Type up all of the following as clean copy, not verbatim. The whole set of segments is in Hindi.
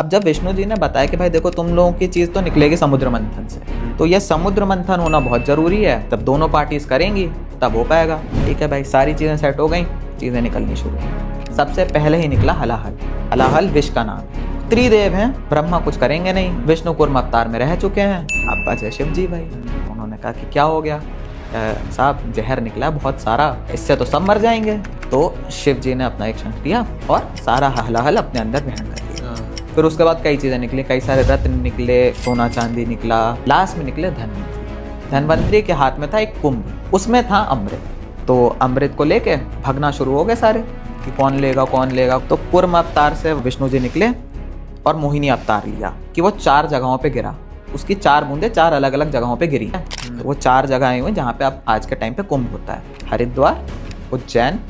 अब जब विष्णु जी ने बताया कि भाई देखो तुम लोगों की चीज़ तो निकलेगी समुद्र मंथन से, तो यह समुद्र मंथन होना बहुत ज़रूरी है, तब दोनों पार्टीज करेंगी तब हो पाएगा। ठीक है भाई, सारी चीज़ें सेट हो गई, चीज़ें निकलनी शुरू हुई। सबसे पहले ही निकला हलाहल। हलाहल विष का नाम है। त्रिदेव हैं, ब्रह्मा कुछ करेंगे नहीं, विष्णु कूर्म अवतार में रह चुके हैं, अब बचे शिव जी भाई। उन्होंने कहा कि क्या हो गया साहब, जहर निकला बहुत सारा, इससे तो सब मर जाएंगे। तो शिव जी ने अपना एक शंख लिया और सारा हलाहल अपने अंदर ग्रहण कर लिया। फिर उसके बाद कई चीज़ें निकली, कई सारे रत्न निकले, सोना चांदी निकला, लास्ट में निकले धन्वंतरी। धन्वंतरी के हाथ में था एक कुंभ, उसमें था अमृत। तो अमृत को लेके भगना शुरू हो गए सारे कि कौन लेगा कौन लेगा। तो कूर्म अवतार से विष्णु जी निकले और मोहिनी अवतार लिया कि वो 4 जगहों पे गिरा, उसकी 4 बूंदें 4 अलग अलग जगहों पे गिरी। तो वो 4 जगहें हुई जहाँ पे अब आज के टाइम पे कुंभ होता है, हरिद्वार, उज्जैन,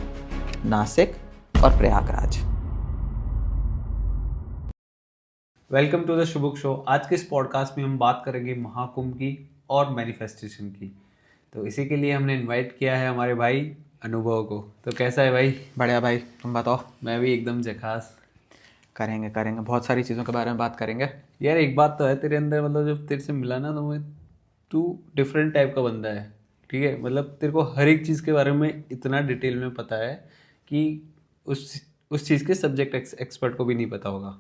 नासिक और प्रयागराज। वेलकम टू द शुभुक शो। आज के इस पॉडकास्ट में हम बात करेंगे महाकुंभ की और मैनिफेस्टेशन की। तो इसी के लिए हमने इनवाइट किया है हमारे भाई अनुभव को। तो कैसा है भाई? बढ़िया भाई, तुम बताओ। मैं भी एकदम झकास। करेंगे बहुत सारी चीज़ों के बारे में बात करेंगे। यार एक बात तो है तेरे अंदर, मतलब जब तेरे से मिला ना तो मैं, तू डिफरेंट टाइप का बंदा है। ठीक है, मतलब तेरे को हर एक चीज़ के बारे में इतना डिटेल में पता है कि उस चीज़ के सब्जेक्ट एक्सपर्ट को भी नहीं पता होगा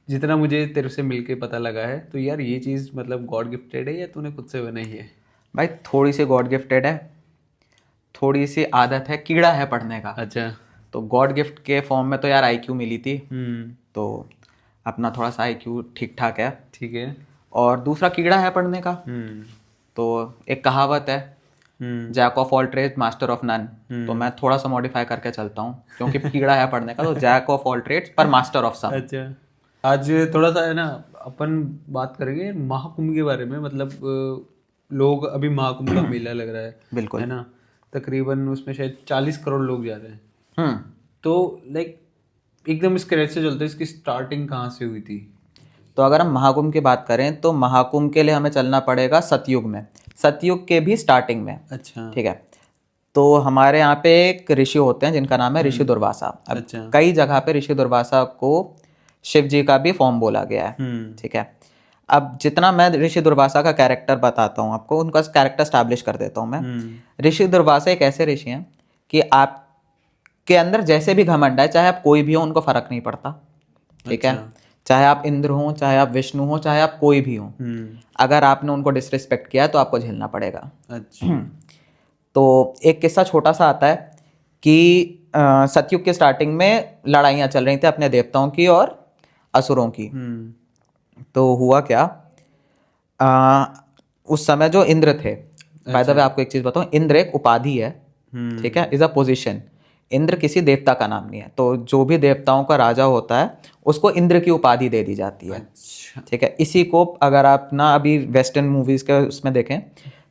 जितना मुझे तेरे से मिलके पता लगा है। तो यार ये चीज़ मतलब गॉड गिफ्टेड है या तूने खुद से बनाई है? भाई थोड़ी सी गॉड गिफ्टेड है, थोड़ी सी आदत है, कीड़ा है पढ़ने का। अच्छा। तो गॉड गिफ्ट के फॉर्म में तो यार आईक्यू मिली थी, तो अपना थोड़ा सा आईक्यू ठीक ठाक है। ठीक है। और दूसरा कीड़ा है पढ़ने का। तो एक कहावत है, jack of all trade master of none. तो मैं थोड़ा सा मॉडिफाई करके चलता हूँ, क्योंकि कीड़ा है पढ़ने का, तो जैक ऑफ ऑल ट्रेड्स पर मास्टर ऑफ सम। अच्छा, आज थोड़ा सा है ना अपन बात करेंगे महाकुंभ के बारे में। मतलब लोग अभी महाकुंभ का मेला लग रहा है, बिल्कुल है ना? तकरीबन उसमें शायद 40 करोड़ लोग जा रहे हैं। तो लाइक एकदम स्क्रैच से चलते, इसकी स्टार्टिंग कहाँ से हुई थी? तो अगर हम महाकुंभ की बात करें तो महाकुंभ के लिए हमें चलना पड़ेगा सतयुग में, सतयुग के भी स्टार्टिंग में। अच्छा। ठीक है, तो हमारे यहाँ पे एक ऋषि होते हैं जिनका नाम है ऋषि दुर्वासा। अब अच्छा। कई जगह पे ऋषि दुर्वासा को शिव जी का भी फॉर्म बोला गया है। ठीक है, अब जितना मैं ऋषि दुर्वासा का कैरेक्टर बताता हूँ आपको, उनका कैरेक्टर स्टैब्लिश कर देता हूँ मैं। ऋषि दुर्वासा एक ऐसे ऋषि हैं कि आपके अंदर जैसे भी घमंड है, चाहे आप कोई भी हो, उनको फर्क नहीं पड़ता। ठीक है, चाहे आप इंद्र हो, चाहे आप विष्णु हो, चाहे आप कोई भी हो, अगर आपने उनको डिसरिस्पेक्ट किया तो आपको झेलना पड़ेगा। अच्छा। तो एक किस्सा छोटा सा आता है कि सतयुग के स्टार्टिंग में लड़ाइयाँ चल रही थी अपने देवताओं की और असुरों की। तो हुआ क्या, उस समय जो इंद्र थे, बाय द वे आपको एक चीज़ बताऊं, इंद्र एक उपाधि है। ठीक है, इज अ पोजीशन। इंद्र किसी देवता का नाम नहीं है। तो जो भी देवताओं का राजा होता है उसको इंद्र की उपाधि दे दी जाती है। अच्छा। ठीक है, इसी को अगर आप ना अभी वेस्टर्न मूवीज के उसमें देखें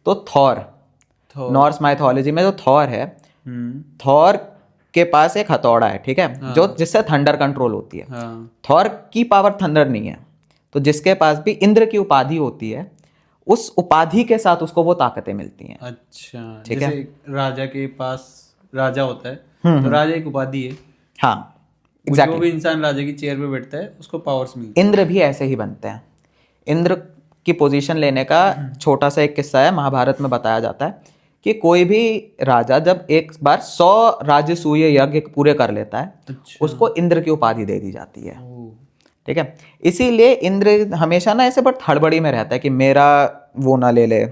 तो थॉर, नॉर्स माइथोलॉजी में जो थॉर है, थॉर के पास एक हथौड़ा है। ठीक है, जो जिससे थंडर कंट्रोल होती है। थॉर की पावर थंडर नहीं है, तो जिसके पास भी इंद्र की उपाधि होती है, उस उपाधि के साथ उसको वो ताकतें मिलती हैं। अच्छा, ठीक जैसे है, राजा के पास राजा होता है, तो राजा एक उपाधि है। हाँ जो भी इंसान राजा की चेयर पे बैठता है उसको पावर्स मिलती है। इंद्र भी ऐसे ही बनते हैं। इंद्र की पोजीशन लेने का छोटा सा एक किस्सा है, महाभारत में बताया जाता है कि कोई भी राजा जब एक बार 100 राजसूय यज्ञ पूरे कर लेता है, अच्छा। उसको इंद्र की उपाधि दे दी जाती है। ठीक है, इसीलिए इंद्र हमेशा ना ऐसे बहुत हड़बड़ी में रहता है कि मेरा वो ना ले ले,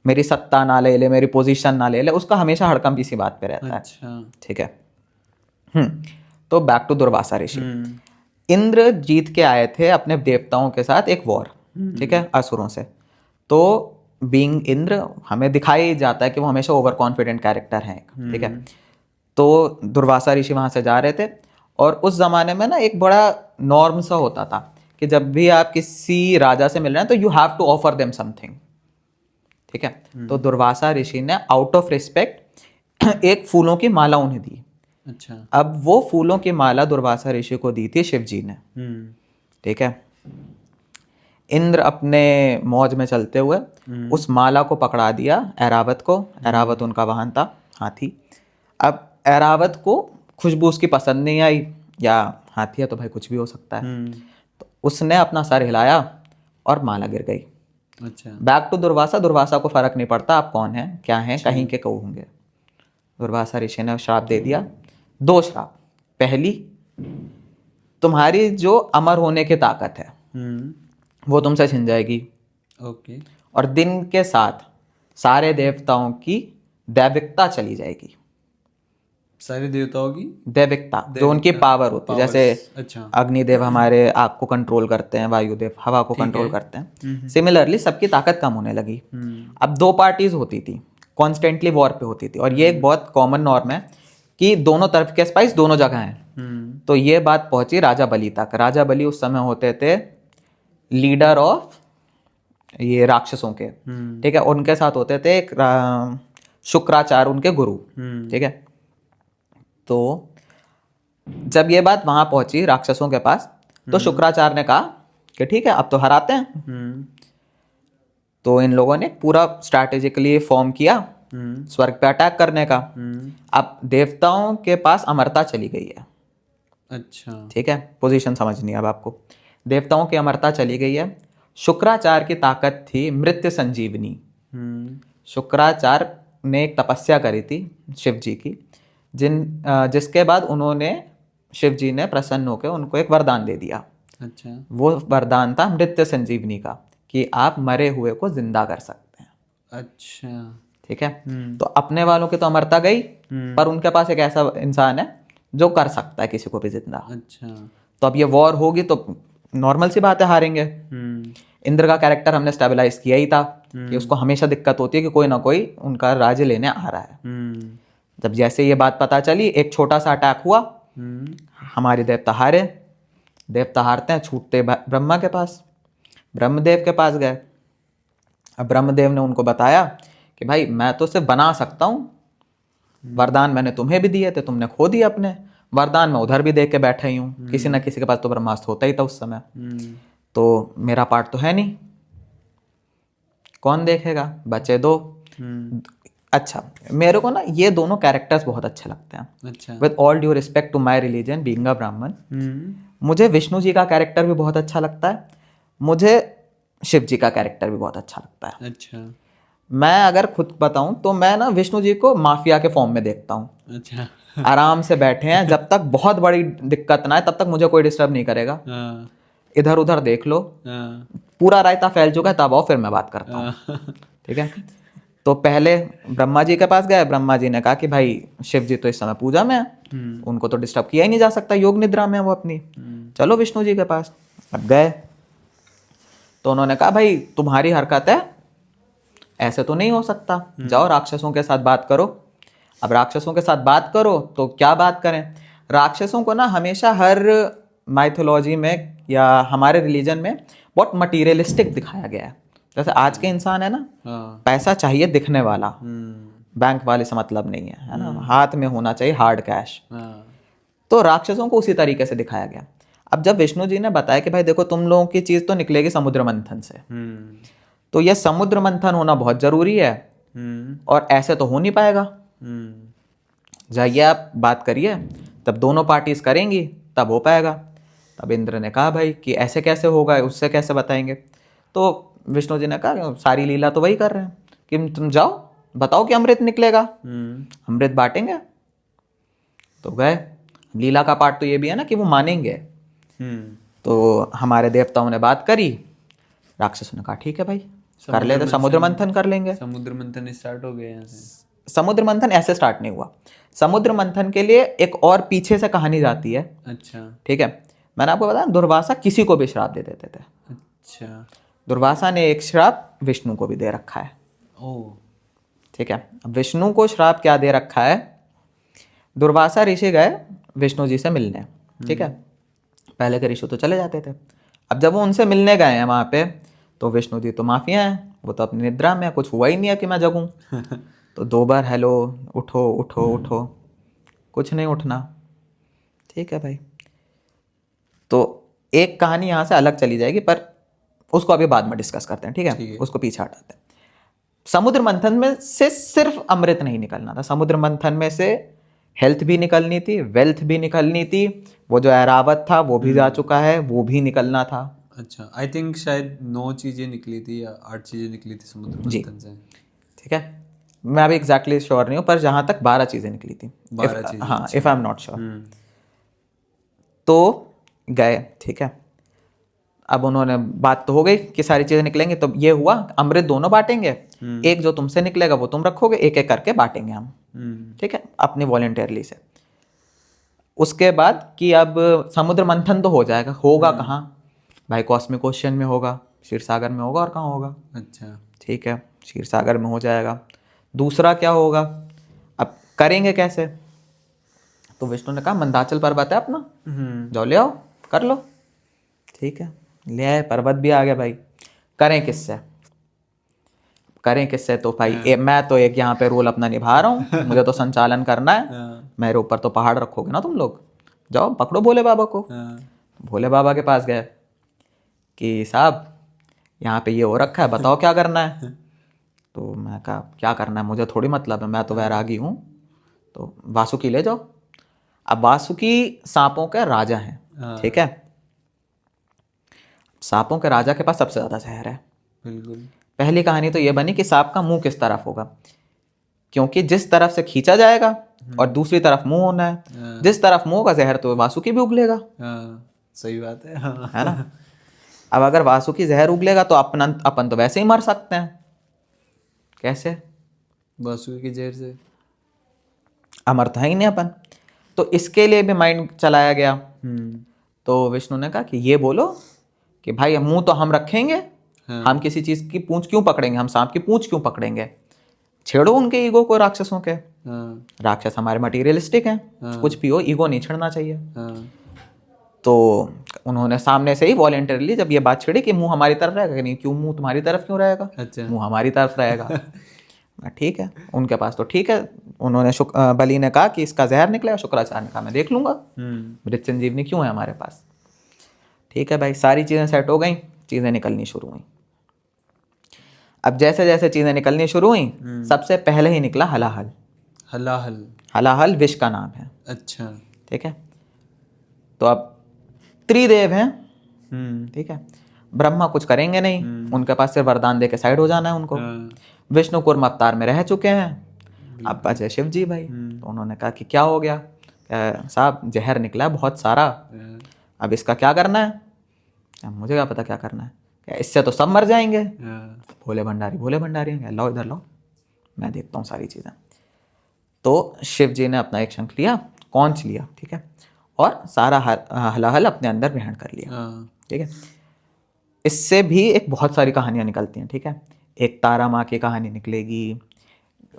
मेरी सत्ता ना ले ले, मेरी पोजीशन ना ले ले, उसका हमेशा हड़कंप इसी बात पे रहता है। अच्छा। ठीक है, तो बैक टू दुर्वासा ऋषि। इंद्र जीत के आए थे अपने देवताओं के साथ एक वॉर, ठीक है, असुरों से। तो बीइंग इंद्र हमें दिखाई जाता है कि वो हमेशा ओवर कॉन्फिडेंट कैरेक्टर हैं। ठीक है, तो दुर्वासा ऋषि वहां से जा रहे थे, और उस जमाने में ना एक बड़ा नॉर्म सा होता था कि जब भी आप किसी राजा से मिल रहे हैं तो you have to offer them something. ठीक है, तो दुर्वासा ऋषि ने आउट ऑफ रिस्पेक्ट एक फूलों की माला उन्हें दी। अच्छा। अब वो फूलों की माला दुर्वासा ऋषि को दी थी शिव जी ने। ठीक है, इंद्र अपने मौज में चलते हुए उस माला को पकड़ा दिया ऐरावत को। ऐरावत उनका वाहन था, हाथी। अब ऐरावत को खुशबू उसकी पसंद नहीं आई, या हाथी है तो भाई कुछ भी हो सकता है, तो उसने अपना सर हिलाया और माला गिर गई। अच्छा। Back to Durvasa. दुर्वासा को फर्क नहीं पड़ता आप कौन हैं क्या हैं, कहीं के कऊ होंगे। दुर्वासा ऋषि ने श्राप दे दिया, 2 श्राप। पहली, तुम्हारी जो अमर होने की ताकत है वो तुमसे छिन जाएगी। ओके। और दिन के साथ सारे देवताओं की दैविकता चली जाएगी। सारे देवताओं की दैविकता, जो उनकी पावर होती है, जैसे अच्छा। अग्निदेव हमारे आग को कंट्रोल करते हैं, वायुदेव हवा को कंट्रोल करते हैं, सिमिलरली सबकी ताकत कम होने लगी। अब 2 पार्टीज होती थी, कॉन्स्टेंटली वॉर पे होती थी, और ये एक बहुत कॉमन नॉर्म है कि दोनों तरफ के स्पाइस दोनों जगह हैं। तो ये बात पहुंची राजा बलि तक। राजा बलि उस समय होते थे लीडर ऑफ ये राक्षसों के, ठीक है। उनके साथ होते थे एक शुक्राचार्य, उनके गुरु, ठीक है। तो जब ये बात वहां पहुंची राक्षसों के पास, तो शुक्राचार्य ने कहा कि ठीक है अब तो हराते हैं। तो इन लोगों ने पूरा स्ट्रैटेजिकली फॉर्म किया स्वर्ग पे अटैक करने का। अब देवताओं के पास अमरता चली गई है। अच्छा। ठीक है, पोजीशन समझनी है अब आपको। देवताओं की अमरता चली गई है। शुक्राचार्य की ताकत थी मृत्यु संजीवनी। शुक्राचार्य ने एक तपस्या करी थी शिव जी की, जिसके बाद उन्होंने, शिव जी ने प्रसन्न होकर उनको एक वरदान दे दिया। अच्छा। वो वरदान था मृत्यु संजीवनी का, कि आप मरे हुए को जिंदा कर सकते हैं। अच्छा। ठीक है। तो अपने वालों की तो अमरता गई, पर उनके पास एक ऐसा इंसान है जो कर सकता है किसी को भी जिंदा। अच्छा। तो अब ये वॉर होगी तो नॉर्मल सी बात है हारेंगे। इंद्र का कैरेक्टर हमने स्टेबलाइज किया ही था कि उसको हमेशा दिक्कत होती है कि कोई ना कोई उनका राज्य लेने आ रहा है। जब जैसे ये बात पता चली, एक छोटा सा अटैक हुआ, हमारे देवता हारे। देवता हारते हैं, छूटते ब्रह्मा के पास, ब्रह्मदेव के पास गए। अब ब्रह्मदेव ने उनको बताया कि भाई मैं तो सिर्फ बना सकता हूँ, वरदान मैंने तुम्हें भी दिए थे, तुमने खो दिए अपने वरदान। मैं उधर भी देख के बैठा ही हूँ, किसी ना किसी के पास तो ब्रह्मास्त्र होता ही था उस समय, तो मेरा पार्ट तो है नहीं, कौन देखेगा, बचे 2। अच्छा, मेरे को ना ये दोनों कैरेक्टर्स बहुत अच्छे लगते हैं। अच्छा। With all due respect to my religion being a Brahmin, मुझे विष्णु जी का कैरेक्टर भी बहुत अच्छा लगता है, मुझे शिव जी का कैरेक्टर भी बहुत अच्छा लगता है। अच्छा। मैं अगर खुद बताऊं तो मैं ना विष्णु जी को माफिया के फॉर्म में देखता हूँ। अच्छा। आराम से बैठे हैं, जब तक बहुत बड़ी दिक्कत ना आए तब तक मुझे कोई डिस्टर्ब नहीं करेगा। इधर उधर देख लो, पूरा रायता फैल चुका है, तब आओ फिर मैं बात करता हूँ। ठीक है। तो पहले ब्रह्मा जी के पास गए। ब्रह्मा जी ने कहा कि भाई शिव जी तो इस समय पूजा में है, उनको तो डिस्टर्ब किया ही नहीं जा सकता, योग निद्रा में है वो अपनी, चलो विष्णु जी के पास। अब गए तो उन्होंने कहा भाई तुम्हारी हरकत है, ऐसे तो नहीं हो सकता, जाओ राक्षसों के साथ बात करो। अब राक्षसों के साथ बात करो तो क्या बात करें, राक्षसों को ना हमेशा हर माइथोलॉजी में या हमारे रिलीजन में बहुत मटीरियलिस्टिक दिखाया गया है। जैसे आज के इंसान है ना, पैसा चाहिए दिखने वाला, बैंक वाले से मतलब नहीं है ना, हाथ में होना चाहिए हार्ड कैश। तो राक्षसों को उसी तरीके से दिखाया गया। अब जब विष्णु जी ने बताया कि भाई देखो तुम लोगों की चीज तो निकलेगी समुद्र मंथन से, तो यह समुद्र मंथन होना बहुत जरूरी है, और ऐसे तो हो नहीं पाएगा, जाइए आप बात करिए, तब दोनों पार्टीज करेंगी तब हो पाएगा। तब इंद्र ने कहा भाई कि ऐसे कैसे होगा, उससे कैसे बताएंगे। तो विष्णु जी ने कहा सारी लीला तो वही कर रहे हैं कि तुम जाओ बताओ कि अमृत निकलेगा, अमृत बांटेंगे। तो गए। लीला का पार्ट तो ये भी है ना कि वो मानेंगे। तो हमारे देवताओं ने बात करी, राक्षसों ने कहा ठीक है भाई कर लेते, समुद्र मंथन कर लेंगे। समुद्र मंथन स्टार्ट हो गया यहाँ से। समुद्र मंथन ऐसे स्टार्ट नहीं हुआ। समुद्र मंथन के लिए एक और पीछे से कहानी जाती है। अच्छा। ठीक है, मैंने आपको बताया दुर्वासा किसी को भी श्राप दे देते थे। अच्छा। दुर्वासा ने एक श्राप विष्णु को भी दे रखा है। ओह। ठीक है, अब विष्णु को श्राप क्या दे रखा है, दुर्वासा ऋषि गए विष्णु जी से मिलने। ठीक है, पहले के ऋषि तो चले जाते थे, अब जब वो उनसे मिलने गए हैं वहाँ पे, तो विष्णु जी तो माफिया हैं, वो तो अपनी निद्रा में, कुछ हुआ ही नहीं है कि मैं जगूं। तो 2 बार हेलो, उठो उठो उठो, कुछ नहीं उठना। ठीक है भाई, तो एक कहानी यहाँ से अलग चली जाएगी, पर उसको अभी बाद में डिस्कस करते हैं। ठीक है, उसको पीछे हटाते हैं। समुद्र मंथन में से सिर्फ अमृत नहीं निकलना था, समुद्र मंथन में से हेल्थ भी निकलनी थी, वेल्थ भी निकलनी थी, वो जो ऐरावत था वो भी जा चुका है, वो भी निकलना था। अच्छा, आई थिंक शायद 9 चीजें निकली थी या 8 चीजें निकली थी समुद्र जी। मंथन से। ठीक है, मैं अभी एग्जैक्टली श्योर नहीं हूँ, पर जहाँ तक 12 चीज़ें निकली थी। 12 चीजें, हाँ, अच्छा। If I am not sure. Hmm. तो गए, ठीक है। अब उन्होंने बात तो हो गई कि सारी चीज़ें निकलेंगी, तो ये हुआ अमृत दोनों बांटेंगे, एक जो तुमसे निकलेगा वो तुम रखोगे, एक एक करके बांटेंगे हम, ठीक है, अपनी वॉलेंटियरली से। उसके बाद कि अब समुद्र मंथन तो हो जाएगा, होगा कहाँ भाई? कॉस्मिक ओशियन में होगा, क्षीर सागर में होगा, और कहाँ होगा? अच्छा। ठीक है, क्षीर सागर में हो जाएगा। दूसरा क्या होगा, अब करेंगे कैसे? तो विष्णु ने कहा मंदाचल पर्वत है अपना, जाओ ले आओ, कर लो। ठीक है, ले आए, पर्वत भी आ गया भाई। करें किससे? करें किससे? तो भाई मैं तो एक यहाँ पे रोल अपना निभा रहा हूँ, मुझे तो संचालन करना है। मेरे ऊपर तो पहाड़ रखोगे ना तुम लोग, जाओ पकड़ो भोले बाबा को। भोले बाबा के पास गए कि साहब यहाँ पे ये हो रखा है, बताओ क्या करना है? तो मैं कहा क्या करना है मुझे थोड़ी मतलब है, मैं तो वैरागी हूँ, तो वासुकी ले जाओ। अब वासुकी सांपों के राजा हैं, ठीक है। सांपों के राजा के पास सबसे ज़्यादा जहर है। बिल्कुल। पहली कहानी तो ये बनी कि सांप का मुंह किस तरफ होगा, क्योंकि जिस तरफ से खींचा जाएगा और दूसरी तरफ मुंह होना है, जिस तरफ मुंह होगा जहर तो वासुकी भी उगलेगा, सही बात है। है ना। अब अगर वासुकी जहर उगलेगा तो अपन तो वैसे ही मर सकते हैं। कैसे? बासुकी के जहर से अमर तो है ही नहीं अपन। तो इसके लिए भी माइंड चलाया गया। तो विष्णु ने कहा कि ये बोलो कि भाई मुंह तो हम रखेंगे, हम किसी चीज की पूंछ क्यों पकड़ेंगे, हम सांप की पूंछ क्यों पकड़ेंगे? छेड़ो उनके ईगो को, राक्षसों के। राक्षस हमारे मटीरियलिस्टिक हैं, कुछ भी हो ईगो नहीं छेड़ना चाहिए। तो उन्होंने सामने से ही वॉलेंटरली जब ये बात छिड़ी कि मुंह हमारी तरफ रहेगा, कि नहीं, क्यों मुंह तुम्हारी तरफ क्यों रहेगा? अच्छा। मुंह हमारी तरफ रहेगा। ठीक है, उनके पास तो ठीक है। उन्होंने बलि ने कहा कि इसका जहर निकलेगा, शुक्राचार्य ने कहा मैं देख लूंगा, मृत संजीवनी क्यों है हमारे पास। ठीक है भाई, सारी चीज़ें सेट हो गई, चीज़ें निकलनी शुरू हुई। अब जैसे जैसे चीज़ें निकलनी शुरू हुई, सबसे पहले ही निकला हलाहल। हलाहल। हलाहल विष का नाम है। अच्छा। ठीक है, तो अब त्रिदेव हैं, ठीक है। ब्रह्मा कुछ करेंगे नहीं, उनके पास सिर्फ वरदान दे के साइड हो जाना है उनको। विष्णु कूर्म अवतार में रह चुके हैं, अब बचे शिव जी भाई। तो उन्होंने कहा कि क्या हो गया? साहब जहर निकला बहुत सारा, अब इसका क्या करना है? मुझे क्या पता क्या करना है, क्या इससे तो सब मर जाएंगे। भोले भंडारी हैं, लाओ इधर लाओ, मैं देखता हूँ सारी चीज़ें। तो शिव जी ने अपना एक शंख लिया, कौंच लिया, ठीक है, और सारा हलाहल अपने अंदर ग्रहण कर लिया। ठीक है, इससे भी एक बहुत सारी कहानियाँ निकलती हैं। ठीक है, एक तारा माँ की कहानी निकलेगी,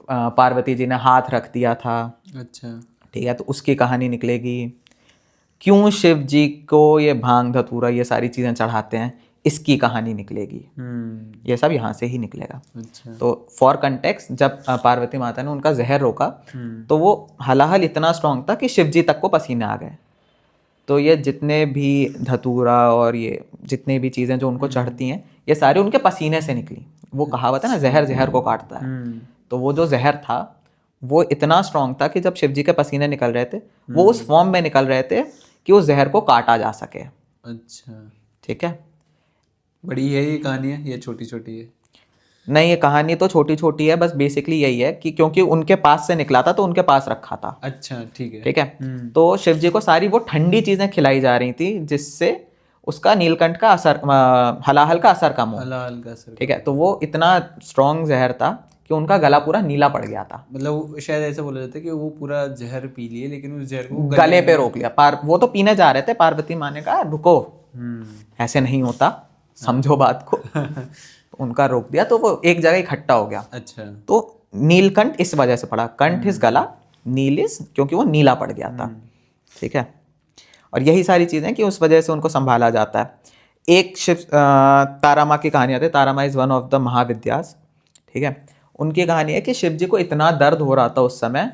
पार्वती जी ने हाथ रख दिया था। अच्छा। ठीक है, तो उसकी कहानी निकलेगी। क्यों शिव जी को ये भांग धतूरा ये सारी चीज़ें चढ़ाते हैं, इसकी कहानी निकलेगी। ये सब यहाँ से ही निकलेगा। अच्छा। तो फॉर कंटेक्स्ट, जब पार्वती माता ने उनका जहर रोका तो वो हलाहल इतना स्ट्रांग था कि शिव जी तक को पसीने आ गए। तो ये जितने भी धतूरा और ये जितने भी चीज़ें जो उनको चढ़ती हैं, ये सारी उनके पसीने से निकली। वो कहावत है ना, जहर जहर को काटता है। तो वो जो जहर था वो इतना स्ट्रांग था कि जब शिव जी के पसीने निकल रहे थे, वो उस फॉर्म में निकल रहे थे कि उस जहर को काटा जा सके। अच्छा। ठीक है, बड़ी है ये कहानी है, ये छोटी छोटी है? नहीं, ये कहानी तो छोटी छोटी है, बस बेसिकली यही है कि क्योंकि उनके पास से निकला था तो उनके पास रखा था। अच्छा, ठीक है। ठीक है, तो शिव जी को सारी वो ठंडी चीजें खिलाई जा रही थी जिससे उसका नीलकंठ का असर, हलाहल का असर कम हो। हलाहल का असर। ठीक है, तो वो इतना स्ट्रॉन्ग जहर था कि उनका गला पूरा नीला पड़ गया था। मतलब शायद ऐसा बोला जाता है कि वो पूरा जहर पी लिए, लेकिन उस जहर को गले पे रोक लिया। वो तो पीने जा रहे थे, पार्वती माँ ने कहा रुको, ऐसे नहीं होता, समझो बात को। तो उनका रोक दिया, तो वो एक जगह इकट्ठा हो गया। अच्छा। तो नीलकंठ इस वजह से पड़ा, कंठ इस गला, नील इस क्योंकि वो नीला पड़ गया था। ठीक है, और यही सारी चीजें कि उस वजह से उनको संभाला जाता है। एक शिव तारा माँ की कहानी आती है, तारा माँ इज वन ऑफ द महाविद्यास। ठीक है, उनकी कहानी है कि शिव जी को इतना दर्द हो रहा था उस समय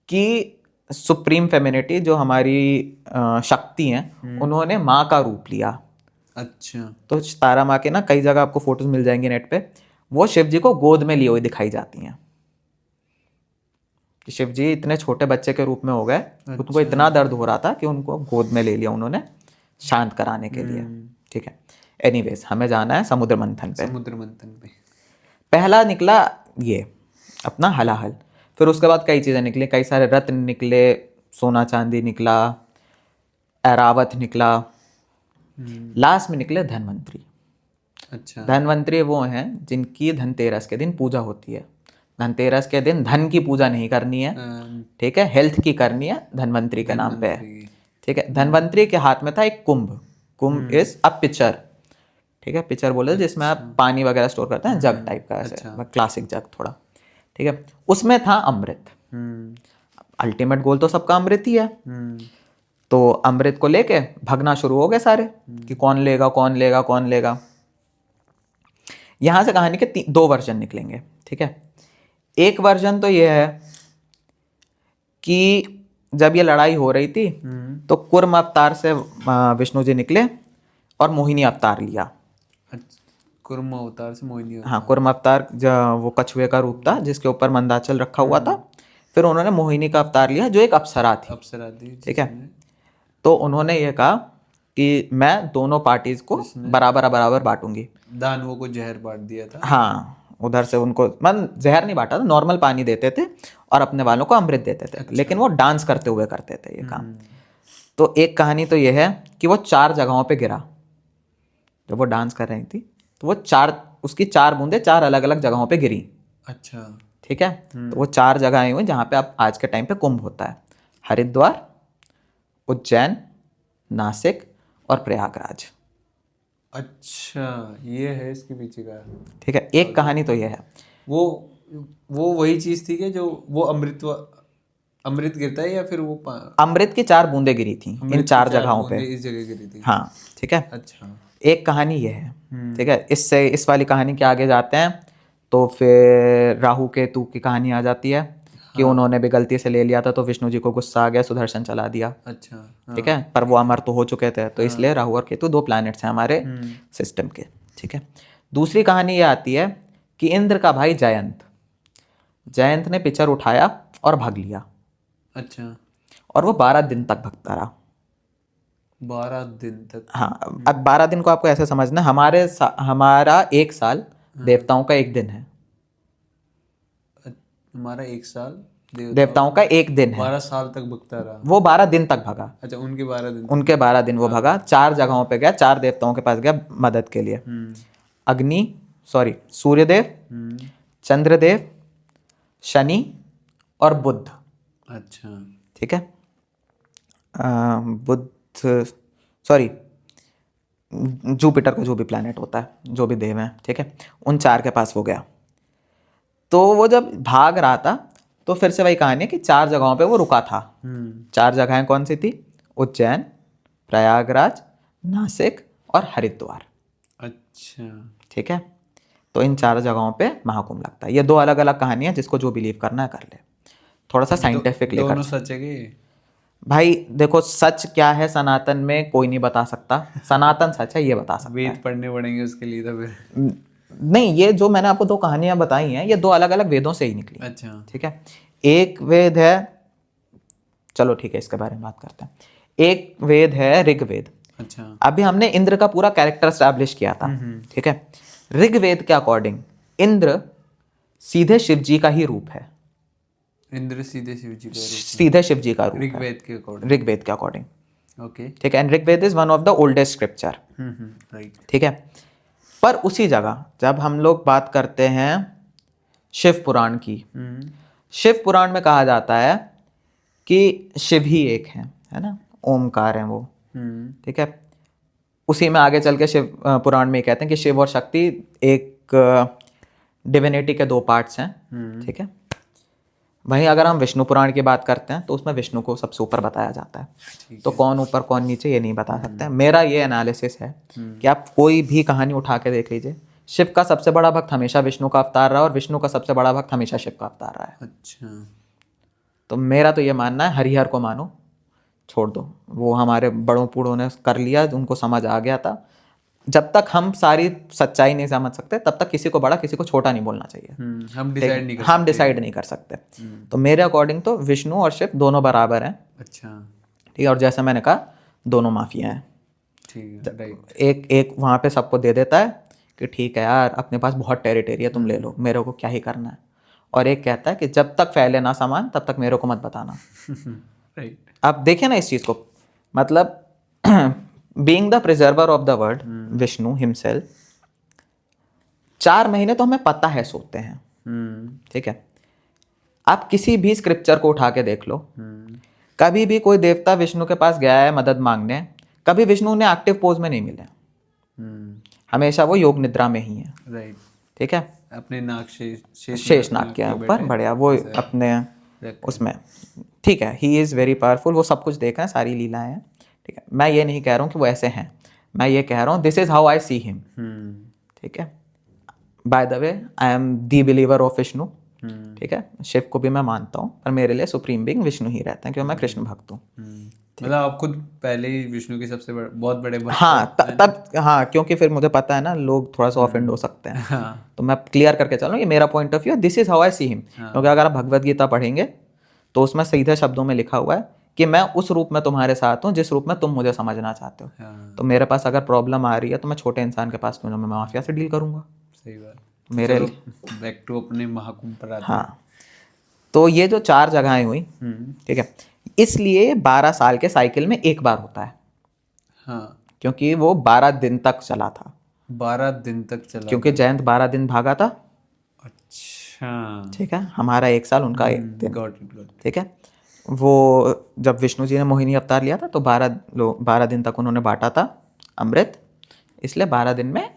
कि सुप्रीम फेमिनिटी जो हमारी शक्ति हैं, उन्होंने माँ का रूप लिया। अच्छा। तो तारा माँ के ना कई जगह आपको फोटोज मिल जाएंगे नेट पे, वो शिव जी को गोद में लिए हुए दिखाई जाती हैं। कि शिव जी इतने छोटे बच्चे के रूप में हो गए, उनको इतना दर्द हो रहा था कि उनको गोद में ले लिया उन्होंने शांत कराने के लिए। ठीक है, एनीवेज हमें जाना है समुद्र मंथन पे। समुद्र मंथन पे पहला निकला ये अपना हलाहल, फिर उसके बाद कई चीज़ें निकली, कई सारे रत्न निकले, सोना चांदी निकला, ऐरावत निकला, लास्ट में निकले धनवंतरी। अच्छा धनवंतरी वो हैं जिनकी धनतेरस के दिन पूजा होती है। धनतेरस के दिन धन की पूजा नहीं करनी है, ठीक है, हेल्थ की करनी है, धनवंतरी के नाम पे है। ठीक है, धनवंतरी के हाथ में था एक कुंभ। कुंभ इज अ पिक्चर, ठीक है, पिक्चर बोले जिसमें आप पानी वगैरह स्टोर करते हैं, जग टाइप का ऐसे, क्लासिक जग थोड़ा। ठीक है, उसमें था अमृत। अल्टीमेट गोल तो सबका अमृत ही है। तो अमृत को लेके भगना शुरू हो गए सारे कि कौन लेगा कौन लेगा कौन लेगा। यहां से कहानी के दो वर्जन निकलेंगे। ठीक है, एक वर्जन तो ये है कि जब ये लड़ाई हो रही थी तो कुर्म अवतार से विष्णु जी निकले और मोहिनी अवतार लिया। कुर्म अवतार से मोहिनी अवतार। हाँ, कुर्म अवतार वो कछुए का रूप था जिसके ऊपर मंदाचल रखा हुआ था। फिर उन्होंने मोहिनी का अवतार लिया जो एक अप्सरा थी। अप्सरा थी, ठीक है, तो उन्होंने ये कहा कि मैं दोनों पार्टीज को बराबर बराबर बांटूंगी। दानवों को जहर बांट दिया था। हाँ, उधर से उनको जहर नहीं बांटा था, नॉर्मल पानी देते थे और अपने वालों को अमृत देते थे। अच्छा। लेकिन वो डांस करते हुए करते थे ये काम। तो एक कहानी तो ये है कि वो 4 जगहों पे गिरा। जब वो डांस कर रही थी तो वो उसकी 4 बूंदें 4 अलग अलग जगहों पे गिरी। अच्छा, ठीक है, तो वो 4 जगहें हुई जहाँ पे अब आज के टाइम पे कुंभ होता है। हरिद्वार, उज्जैन, नासिक और प्रयागराज। अच्छा, ये है इसके पीछे का। ठीक है, एक कहानी तो ये है। वो वही चीज थी कि जो वो अमृत गिरता है या फिर वो अमृत की 4 बूंदें गिरी थी इन 4 जगहों पे। इस जगह गिरी थी। हाँ, ठीक है। अच्छा, एक कहानी ये है। ठीक है, इससे इस वाली कहानी के आगे जाते हैं तो फिर राहु केतु की कहानी आ जाती है कि उन्होंने भी गलती से ले लिया था तो विष्णु जी को गुस्सा आ गया, सुदर्शन चला दिया। अच्छा, ठीक है, पर वो अमर तो हो चुके थे, तो इसलिए राहु और केतु 2 प्लैनेट्स हैं हमारे सिस्टम के। ठीक है, दूसरी कहानी ये आती है कि इंद्र का भाई जयंत ने पिक्चर उठाया और भाग लिया। अच्छा, और वो 12 दिन तक भगता रहा। 12 दिन तक। हाँ, अब 12 दिन को आपको ऐसे समझना, हमारा 1 साल देवताओं का 1 दिन है। हमारा 1 साल देवताओं का 1 दिन है। 12 साल तक भगता रहा। वो 12 दिन तक भगा। अच्छा, उनके 12 दिन वो भगा, 4 जगहों पे गया, 4 देवताओं के पास गया मदद के लिए। सूर्यदेव, चंद्रदेव, शनि और बुध। अच्छा, ठीक है, जुपिटर का जो भी प्लैनेट होता है, जो भी देव हैं, ठीक है, उन 4 के पास वो गया। तो वो जब भाग रहा था तो फिर से वही कहानी है कि 4 जगहों पे वो रुका था। 4 जगहें कौन सी थी? उज्जैन, प्रयागराज, नासिक और हरिद्वार। अच्छा, ठीक है, तो इन 4 जगहों पे महाकुंभ लगता है। ये 2 अलग अलग कहानियां, जिसको जो बिलीव करना है कर ले। थोड़ा सा साइंटिफिक लेकर दोनों सच है कि भाई देखो, सच क्या है सनातन में कोई नहीं बता सकता। सनातन सच है, ये बता सकता है। वेद पढ़ने पड़ेंगे उसके लिए तो फिर। नहीं, ये जो मैंने आपको 2 कहानियां बताई हैं ये 2 अलग अलग वेदों से ही निकली। अच्छा, ठीक है, एक वेद है, चलो ठीक है इसके बारे में बात करते हैं। एक वेद है ऋग्वेद। अच्छा, अभी हमने इंद्र का पूरा कैरेक्टर स्टैब्लिश किया था। ठीक है, ऋग्वेद के अकॉर्डिंग इंद्र सीधे शिव जी का ही रूप है। इंद्र सीधे शिव जी का रूप, सीधे शिव जी का रूप है ऋग्वेद के अकॉर्डिंग। ऋग्वेद के अकॉर्डिंग। ओके, ठीक है, and Rigveda is one of the oldest scripture. Right. ठीक है, पर उसी जगह जब हम लोग बात करते हैं शिव पुराण की, शिव पुराण में कहा जाता है कि शिव ही एक है ना, ओमकार है वो। ठीक है, उसी में आगे चल के शिव पुराण में कहते हैं कि शिव और शक्ति एक डिविनिटी के 2 पार्ट्स हैं। ठीक है, वहीं अगर हम विष्णु पुराण की बात करते हैं तो उसमें विष्णु को सबसे ऊपर बताया जाता है। तो कौन ऊपर कौन नीचे ये नहीं बता सकते। मेरा ये एनालिसिस है कि आप कोई भी कहानी उठा के देख लीजिए, शिव का सबसे बड़ा भक्त हमेशा विष्णु का अवतार रहा और विष्णु का सबसे बड़ा भक्त हमेशा शिव का अवतार रहा है। अच्छा, तो मेरा तो ये मानना है, हरिहर को मानो, छोड़ दो, वो हमारे बड़ों बूढ़ों ने कर लिया, उनको समझ आ गया था। जब तक हम सारी सच्चाई नहीं समझ सकते तब तक किसी को बड़ा किसी को छोटा नहीं बोलना चाहिए। हम डिसाइड नहीं कर हम डिसाइड नहीं कर सकते। तो मेरे अकॉर्डिंग तो विष्णु और शिव दोनों बराबर हैं। अच्छा, ठीक है, और जैसा मैंने कहा दोनों माफिया हैं। ठीक है, राइट। एक एक वहाँ पे सबको दे देता है कि ठीक है यार अपने पास बहुत टेरिटरी है, तुम ले लो, मेरे को क्या ही करना है। और एक कहता है कि जब तक फैले ना सामान तब तक मेरे को मत बताना। राइट। आप देखिए ना इस चीज़ को, मतलब being the preserver of the world, Vishnu himself 4 महीने तो हमें पता है सोते हैं। ठीक है, आप किसी भी स्क्रिप्चर को उठा के देख लो, कभी भी कोई देवता विष्णु के पास गया है मदद मांगने, कभी विष्णु ने एक्टिव पोज में नहीं मिले, हमेशा वो योग निद्रा में ही है। राइट। ठीक है, अपने नाक शेष नाग के ऊपर बढ़िया वो अपने उसमें। ठीक है, ही इज़ वेरी पावरफुल, वो सब कुछ देख रहे हैं, सारी लीलाएं हैं। ठीक है, मैं ये नहीं कह रहा हूँ कि वो ऐसे हैं, मैं ये कह रहा हूँ this is how I see him. ठीक है, by the way I am the believer of Vishnu. ठीक है, शिव को भी मैं मानता हूँ, पर मेरे लिए सुप्रीम बीइंग विष्णु ही रहते हैं क्योंकि मैं कृष्ण भक्त हूँ। मतलब आप खुद पहले ही विष्णु के सबसे बहुत बड़े भक्त हाँ तब हाँ, क्योंकि फिर मुझे पता है ना लोग थोड़ा सा ऑफेंड हो सकते हैं। हाँ। तो मैं क्लियर करके चल रहा हूँ, ये मेरा point of view, this is how I see him. क्योंकि अगर आप भगवत गीता पढ़ेंगे तो उसमें सीधे शब्दों में लिखा हुआ है कि मैं उस रूप में तुम्हारे साथ हूँ जिस रूप में तुम मुझे समझना चाहते हो। हाँ। तो मेरे पास अगर प्रॉब्लम आ रही है तो मैं छोटे इंसान के पास क्यों ना, मैं माफिया से डील करूंगा। सही बात। मेरे बैक टू अपने महाकुंभ पर आते हाँ, तो ये जो 4 जगहें हुई, ठीक है, इसलिए 12 साल के साइकिल में एक बार होता है। हाँ, क्योंकि वो 12 दिन तक चला था, 12 दिन तक चला। क्योंकि जयंत 12 दिन भागा था। अच्छा, ठीक है, हमारा 1 साल, उनका 1 दिन। Got it. ठीक है, वो जब विष्णु जी ने मोहिनी अवतार लिया था तो 12 दिन तक उन्होंने बांटा था अमृत, इसलिए 12 दिन में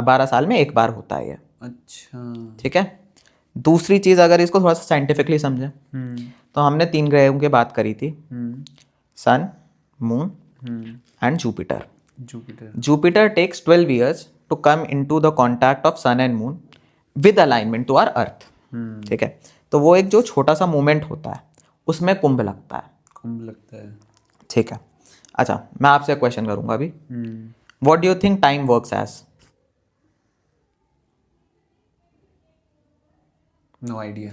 12 साल में एक बार होता है ये। अच्छा। ठीक है, दूसरी चीज़ अगर इसको थोड़ा सा साइंटिफिकली समझें तो हमने 3 ग्रहों की बात करी थी, sun, moon and Jupiter. Jupiter takes 12 years to come into the contact of sun and moon with alignment to our earth. ठीक है, तो वो एक जो छोटा सा मूवमेंट होता है उसमें कुंभ लगता है। ठीक है, अच्छा मैं आपसे क्वेश्चन करूंगा अभी, what do you think time works as? No idea.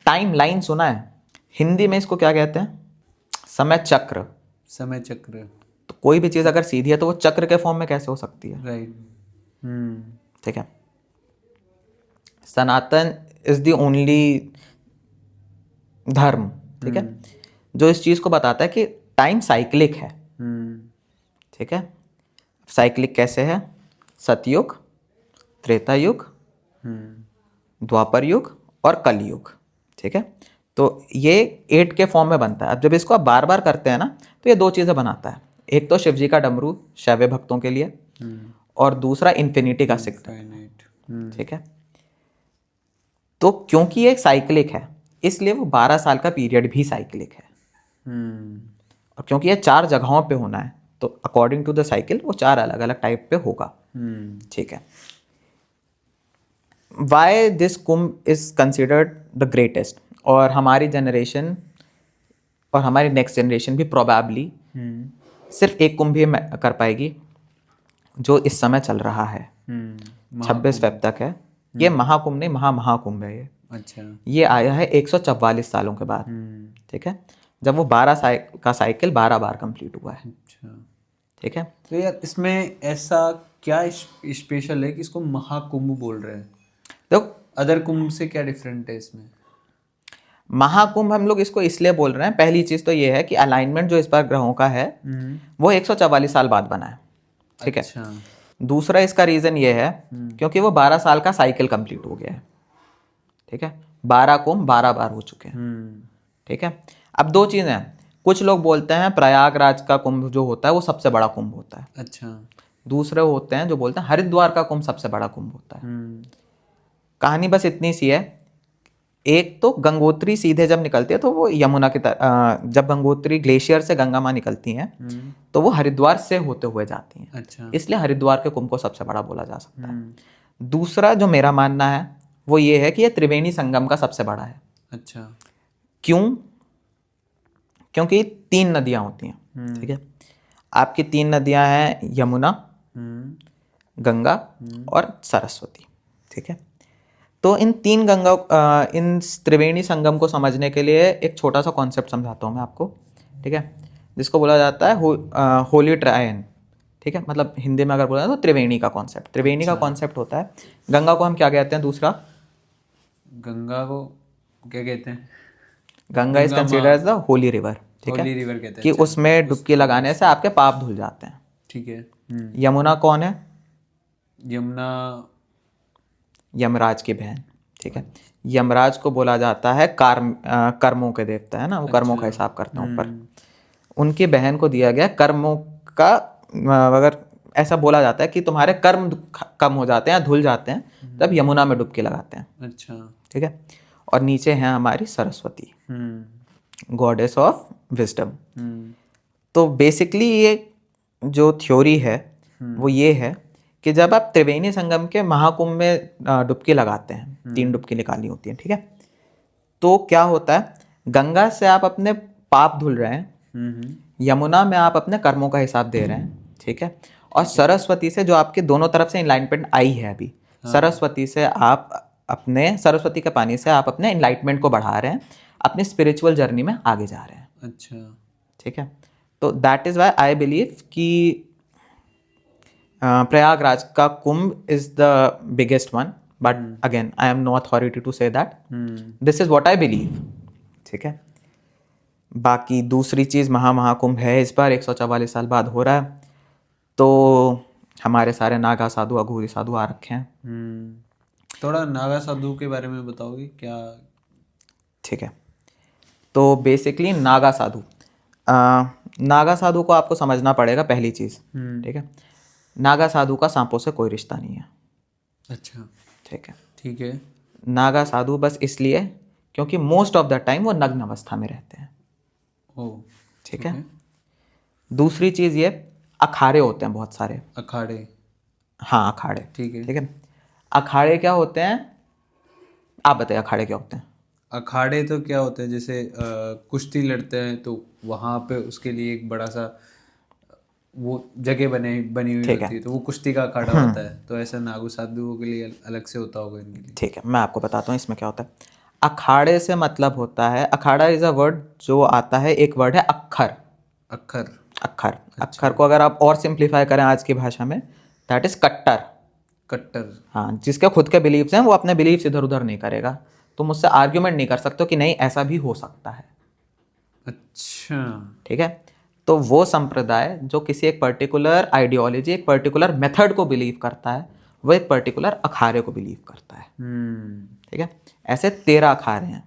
Timeline सुना है? हिंदी में इसको क्या कहते हैं? समय चक्र। तो कोई भी चीज़ अगर सीधी है तो वो चक्र के फॉर्म में कैसे हो सकती है? राइट। ठीक है, सनातन इज द ओनली धर्म, ठीक है, जो इस चीज़ को बताता है कि टाइम साइक्लिक है। ठीक है, साइक्लिक कैसे है? सतयुग, त्रेता युग, द्वापर युग और कलयुग। ठीक है, तो ये 8 के फॉर्म में बनता है। अब जब इसको आप बार बार करते हैं ना तो ये 2 चीज़ें बनाता है, एक तो शिव जी का डमरू शैव भक्तों के लिए, और दूसरा इन्फिनिटी का सिग्नल। ठीक है, तो क्योंकि ये साइक्लिक है इसलिए वो 12 साल का पीरियड भी साइक्लिक है। और क्योंकि ये 4 जगहों पे होना है तो अकॉर्डिंग टू द साइकिल वो 4 अलग अलग टाइप पे होगा। ठीक है, why this Kumbh is considered the greatest, और हमारी जनरेशन और हमारी नेक्स्ट जनरेशन भी प्रोबेबली सिर्फ एक कुंभ ही कर पाएगी जो इस समय चल रहा है, 26 फेब तक है। ये महाकुंभ नहीं, महाकुंभ है ये। अच्छा। ये आया है 144 सालों के बाद। ठीक है, जब वो 12 का साइकिल 12 बार कंप्लीट हुआ है। अच्छा। ठीक है, तो यार इसमें ऐसा क्या स्पेशल है कि इसको महाकुंभ बोल रहे हैं? देखो अदर कुंभ से क्या डिफरेंट है इसमें? महाकुंभ हम लोग इसको इसलिए बोल रहे हैं, पहली चीज तो ये है कि अलाइनमेंट जो इस बार ग्रहों का है वो 144 साल बाद बना है। ठीक है, अच्छा। दूसरा इसका रीजन ये है क्योंकि वो 12 साल का साइकिल कंप्लीट हो गया है। ठीक है, 12 कुंभ 12 बार हो चुके हैं। ठीक है, अब 2 चीजें हैं, कुछ लोग बोलते हैं प्रयागराज का कुंभ जो होता है वो सबसे बड़ा कुंभ होता है। अच्छा। दूसरे होते हैं जो बोलते हैं हरिद्वार का कुंभ सबसे बड़ा कुंभ होता है। कहानी बस इतनी सी है, एक तो गंगोत्री सीधे जब निकलती है तो वो यमुना की जब गंगोत्री ग्लेशियर से गंगा माँ निकलती हैं तो वो हरिद्वार से होते हुए जाती हैं। अच्छा। इसलिए हरिद्वार के कुंभ को सबसे बड़ा बोला जा सकता है। दूसरा जो मेरा मानना है वो ये है कि ये त्रिवेणी संगम का सबसे बड़ा है। अच्छा। क्यों? क्योंकि 3 नदियां होती हैं। ठीक है, आपकी 3 नदियां हैं, यमुना, गंगा और सरस्वती, ठीक है। तो इन 3 इन त्रिवेणी संगम को समझने के लिए एक छोटा सा कॉन्सेप्ट समझाता हूँ मैं आपको, ठीक है, जिसको बोला जाता है होली ट्रायन, ठीक है। मतलब हिंदी में अगर बोला तो त्रिवेणी का कॉन्सेप्ट, त्रिवेणी का कॉन्सेप्ट होता है, गंगा को हम क्या कहते हैं दूसरा? गंगा को क्या कहते हैं? Ganga is considered as the holy river, ठीक है, होली रिवर कहते हैं। कि उसमें डुबकी लगाने से आपके पाप धुल जाते हैं। ठीक है। यमुना कौन है? यमुना यमराज की बहन, ठीक है। यमराज को बोला जाता है कर्मों के देवता, है ना, वो कर्मों का हिसाब करते हैं ऊपर। उनकी बहन को दिया गया कर्मों का, अगर ऐसा बोला जाता है कि तुम्हारे कर्म कम हो जाते हैं या धुल जाते हैं तब यमुना में डुबकी लगाते हैं। अच्छा। ठीक है। और नीचे हैं हमारी सरस्वती, गॉडेस ऑफ विजडम। तो बेसिकली ये जो थ्योरी है वो ये है कि जब आप त्रिवेणी संगम के महाकुंभ में डुबकी लगाते हैं, 3 डुबकी निकालनी होती है, ठीक है, तो क्या होता है, गंगा से आप अपने पाप धुल रहे हैं, यमुना में आप अपने कर्मों का हिसाब दे रहे हैं, ठीक है, और सरस्वती से जो आपके दोनों तरफ से इनलाइटमेंट आई है अभी, सरस्वती से आप अपने, सरस्वती के पानी से आप अपने इनलाइटमेंट को बढ़ा रहे हैं, अपनी स्पिरिचुअल जर्नी में आगे जा रहे हैं। अच्छा, ठीक है। तो that is why I believe कि प्रयागराज का Kumbh is the biggest one, but again I am no authority to say that, this is what I believe. ठीक है। बाकी दूसरी चीज़ महाकुंभ है इस बार 144 साल बाद हो रहा है, तो हमारे सारे नागा साधु, अघोरी साधु आ रखे हैं। थोड़ा नागा साधु के बारे में बताओगे क्या? ठीक है। तो बेसिकली नागा साधु को आपको समझना पड़ेगा पहली चीज़, ठीक है। नागा साधु का सांपों से कोई रिश्ता नहीं है। अच्छा, ठीक है। ठीक है। नागा साधु बस इसलिए क्योंकि मोस्ट ऑफ द टाइम वो नग्न अवस्था में रहते हैं। ओह, ठीक है। दूसरी चीज़ ये, अखाड़े होते हैं बहुत सारे। अखाड़े? हाँ, अखाड़े। ठीक है। ठीक है। अखाड़े क्या होते हैं, आप बताइए अखाड़े क्या होते हैं? अखाड़े तो क्या होते हैं, जैसे कुश्ती लड़ते हैं तो वहाँ पे उसके लिए एक बड़ा सा वो जगह बनी हुई होती है, तो वो कुश्ती का अखाड़ा होता है। तो ऐसा नागू साधुओं के लिए अलग से होता होगा इनके लिए। ठीक है, मैं आपको बताता हूँ इसमें क्या होता है। अखाड़े से मतलब होता है, अखाड़ा इज अ वर्ड जो आता है, एक वर्ड है अक्खर। अक्खर? अक्खर। अक्खर को अगर आप और सिंप्लीफाई करें आज की भाषा में, दैट इज कट्टर। कट्टर? हाँ, जिसके खुद के बिलीव्स हैं वो अपने बिलीव्स इधर उधर नहीं करेगा, तो मुझसे आर्ग्यूमेंट नहीं कर सकते कि नहीं ऐसा भी हो सकता है। अच्छा, ठीक है। तो वो संप्रदाय जो किसी एक पर्टिकुलर आइडियोलॉजी, एक पर्टिकुलर मेथड को बिलीव करता है, वो एक पर्टिकुलर अखाड़े को बिलीव करता है। ठीक है। ऐसे 13 अखाड़े हैं।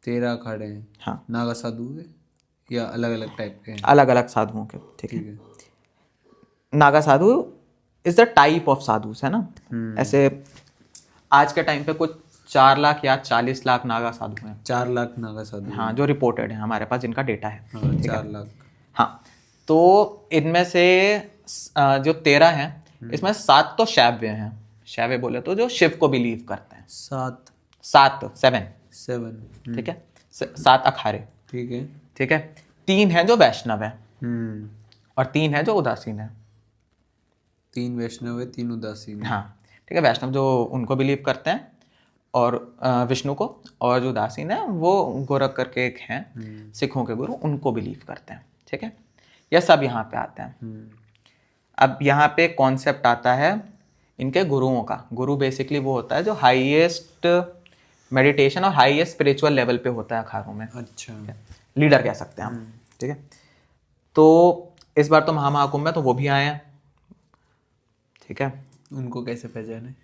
13 अखाड़े हैं? हाँ। नागा साधु के या अलग अलग टाइप के हैं? अलग अलग साधुओं के। ठीक है। नागा साधु is the type of sadhus, है ना। ऐसे आज के टाइम पे कुछ 4 लाख या 40 लाख नागा साधु हैं। 4 लाख नागा साधु? हाँ, जो रिपोर्टेड है हमारे पास, जिनका डेटा है। हाँ, 4 लाख। हाँ, तो इनमें से जो 13 हैं, इसमें 7 तो शैव्य हैं। शैव्य बोले तो जो शिव को बिलीव करते हैं। 7। ठीक है। 7 अखाड़े। ठीक है। ठीक है। 3 है जो वैष्णव है, और 3 है जो उदासीन है। 3 वैष्णव है, 3 उदासीन। हाँ, ठीक है। वैष्णव जो उनको बिलीव करते हैं और विष्णु को, और जो उदासीन है वो गोरख करके एक हैं सिखों के गुरु, उनको बिलीव करते हैं। ठीक है। यह सब यहाँ पे आते हैं। अब यहाँ पे कॉन्सेप्ट आता है इनके गुरुओं का। गुरु बेसिकली वो होता है जो हाईएस्ट मेडिटेशन और हाईएस्ट स्पिरिचुअल लेवल पे होता है अखाड़ों में। अच्छा, लीडर कह सकते हैं हम। ठीक है। तो इस बार तो महाकुंभ में तो वो भी आए हैं। ठीक है। उनको कैसे पहचाने?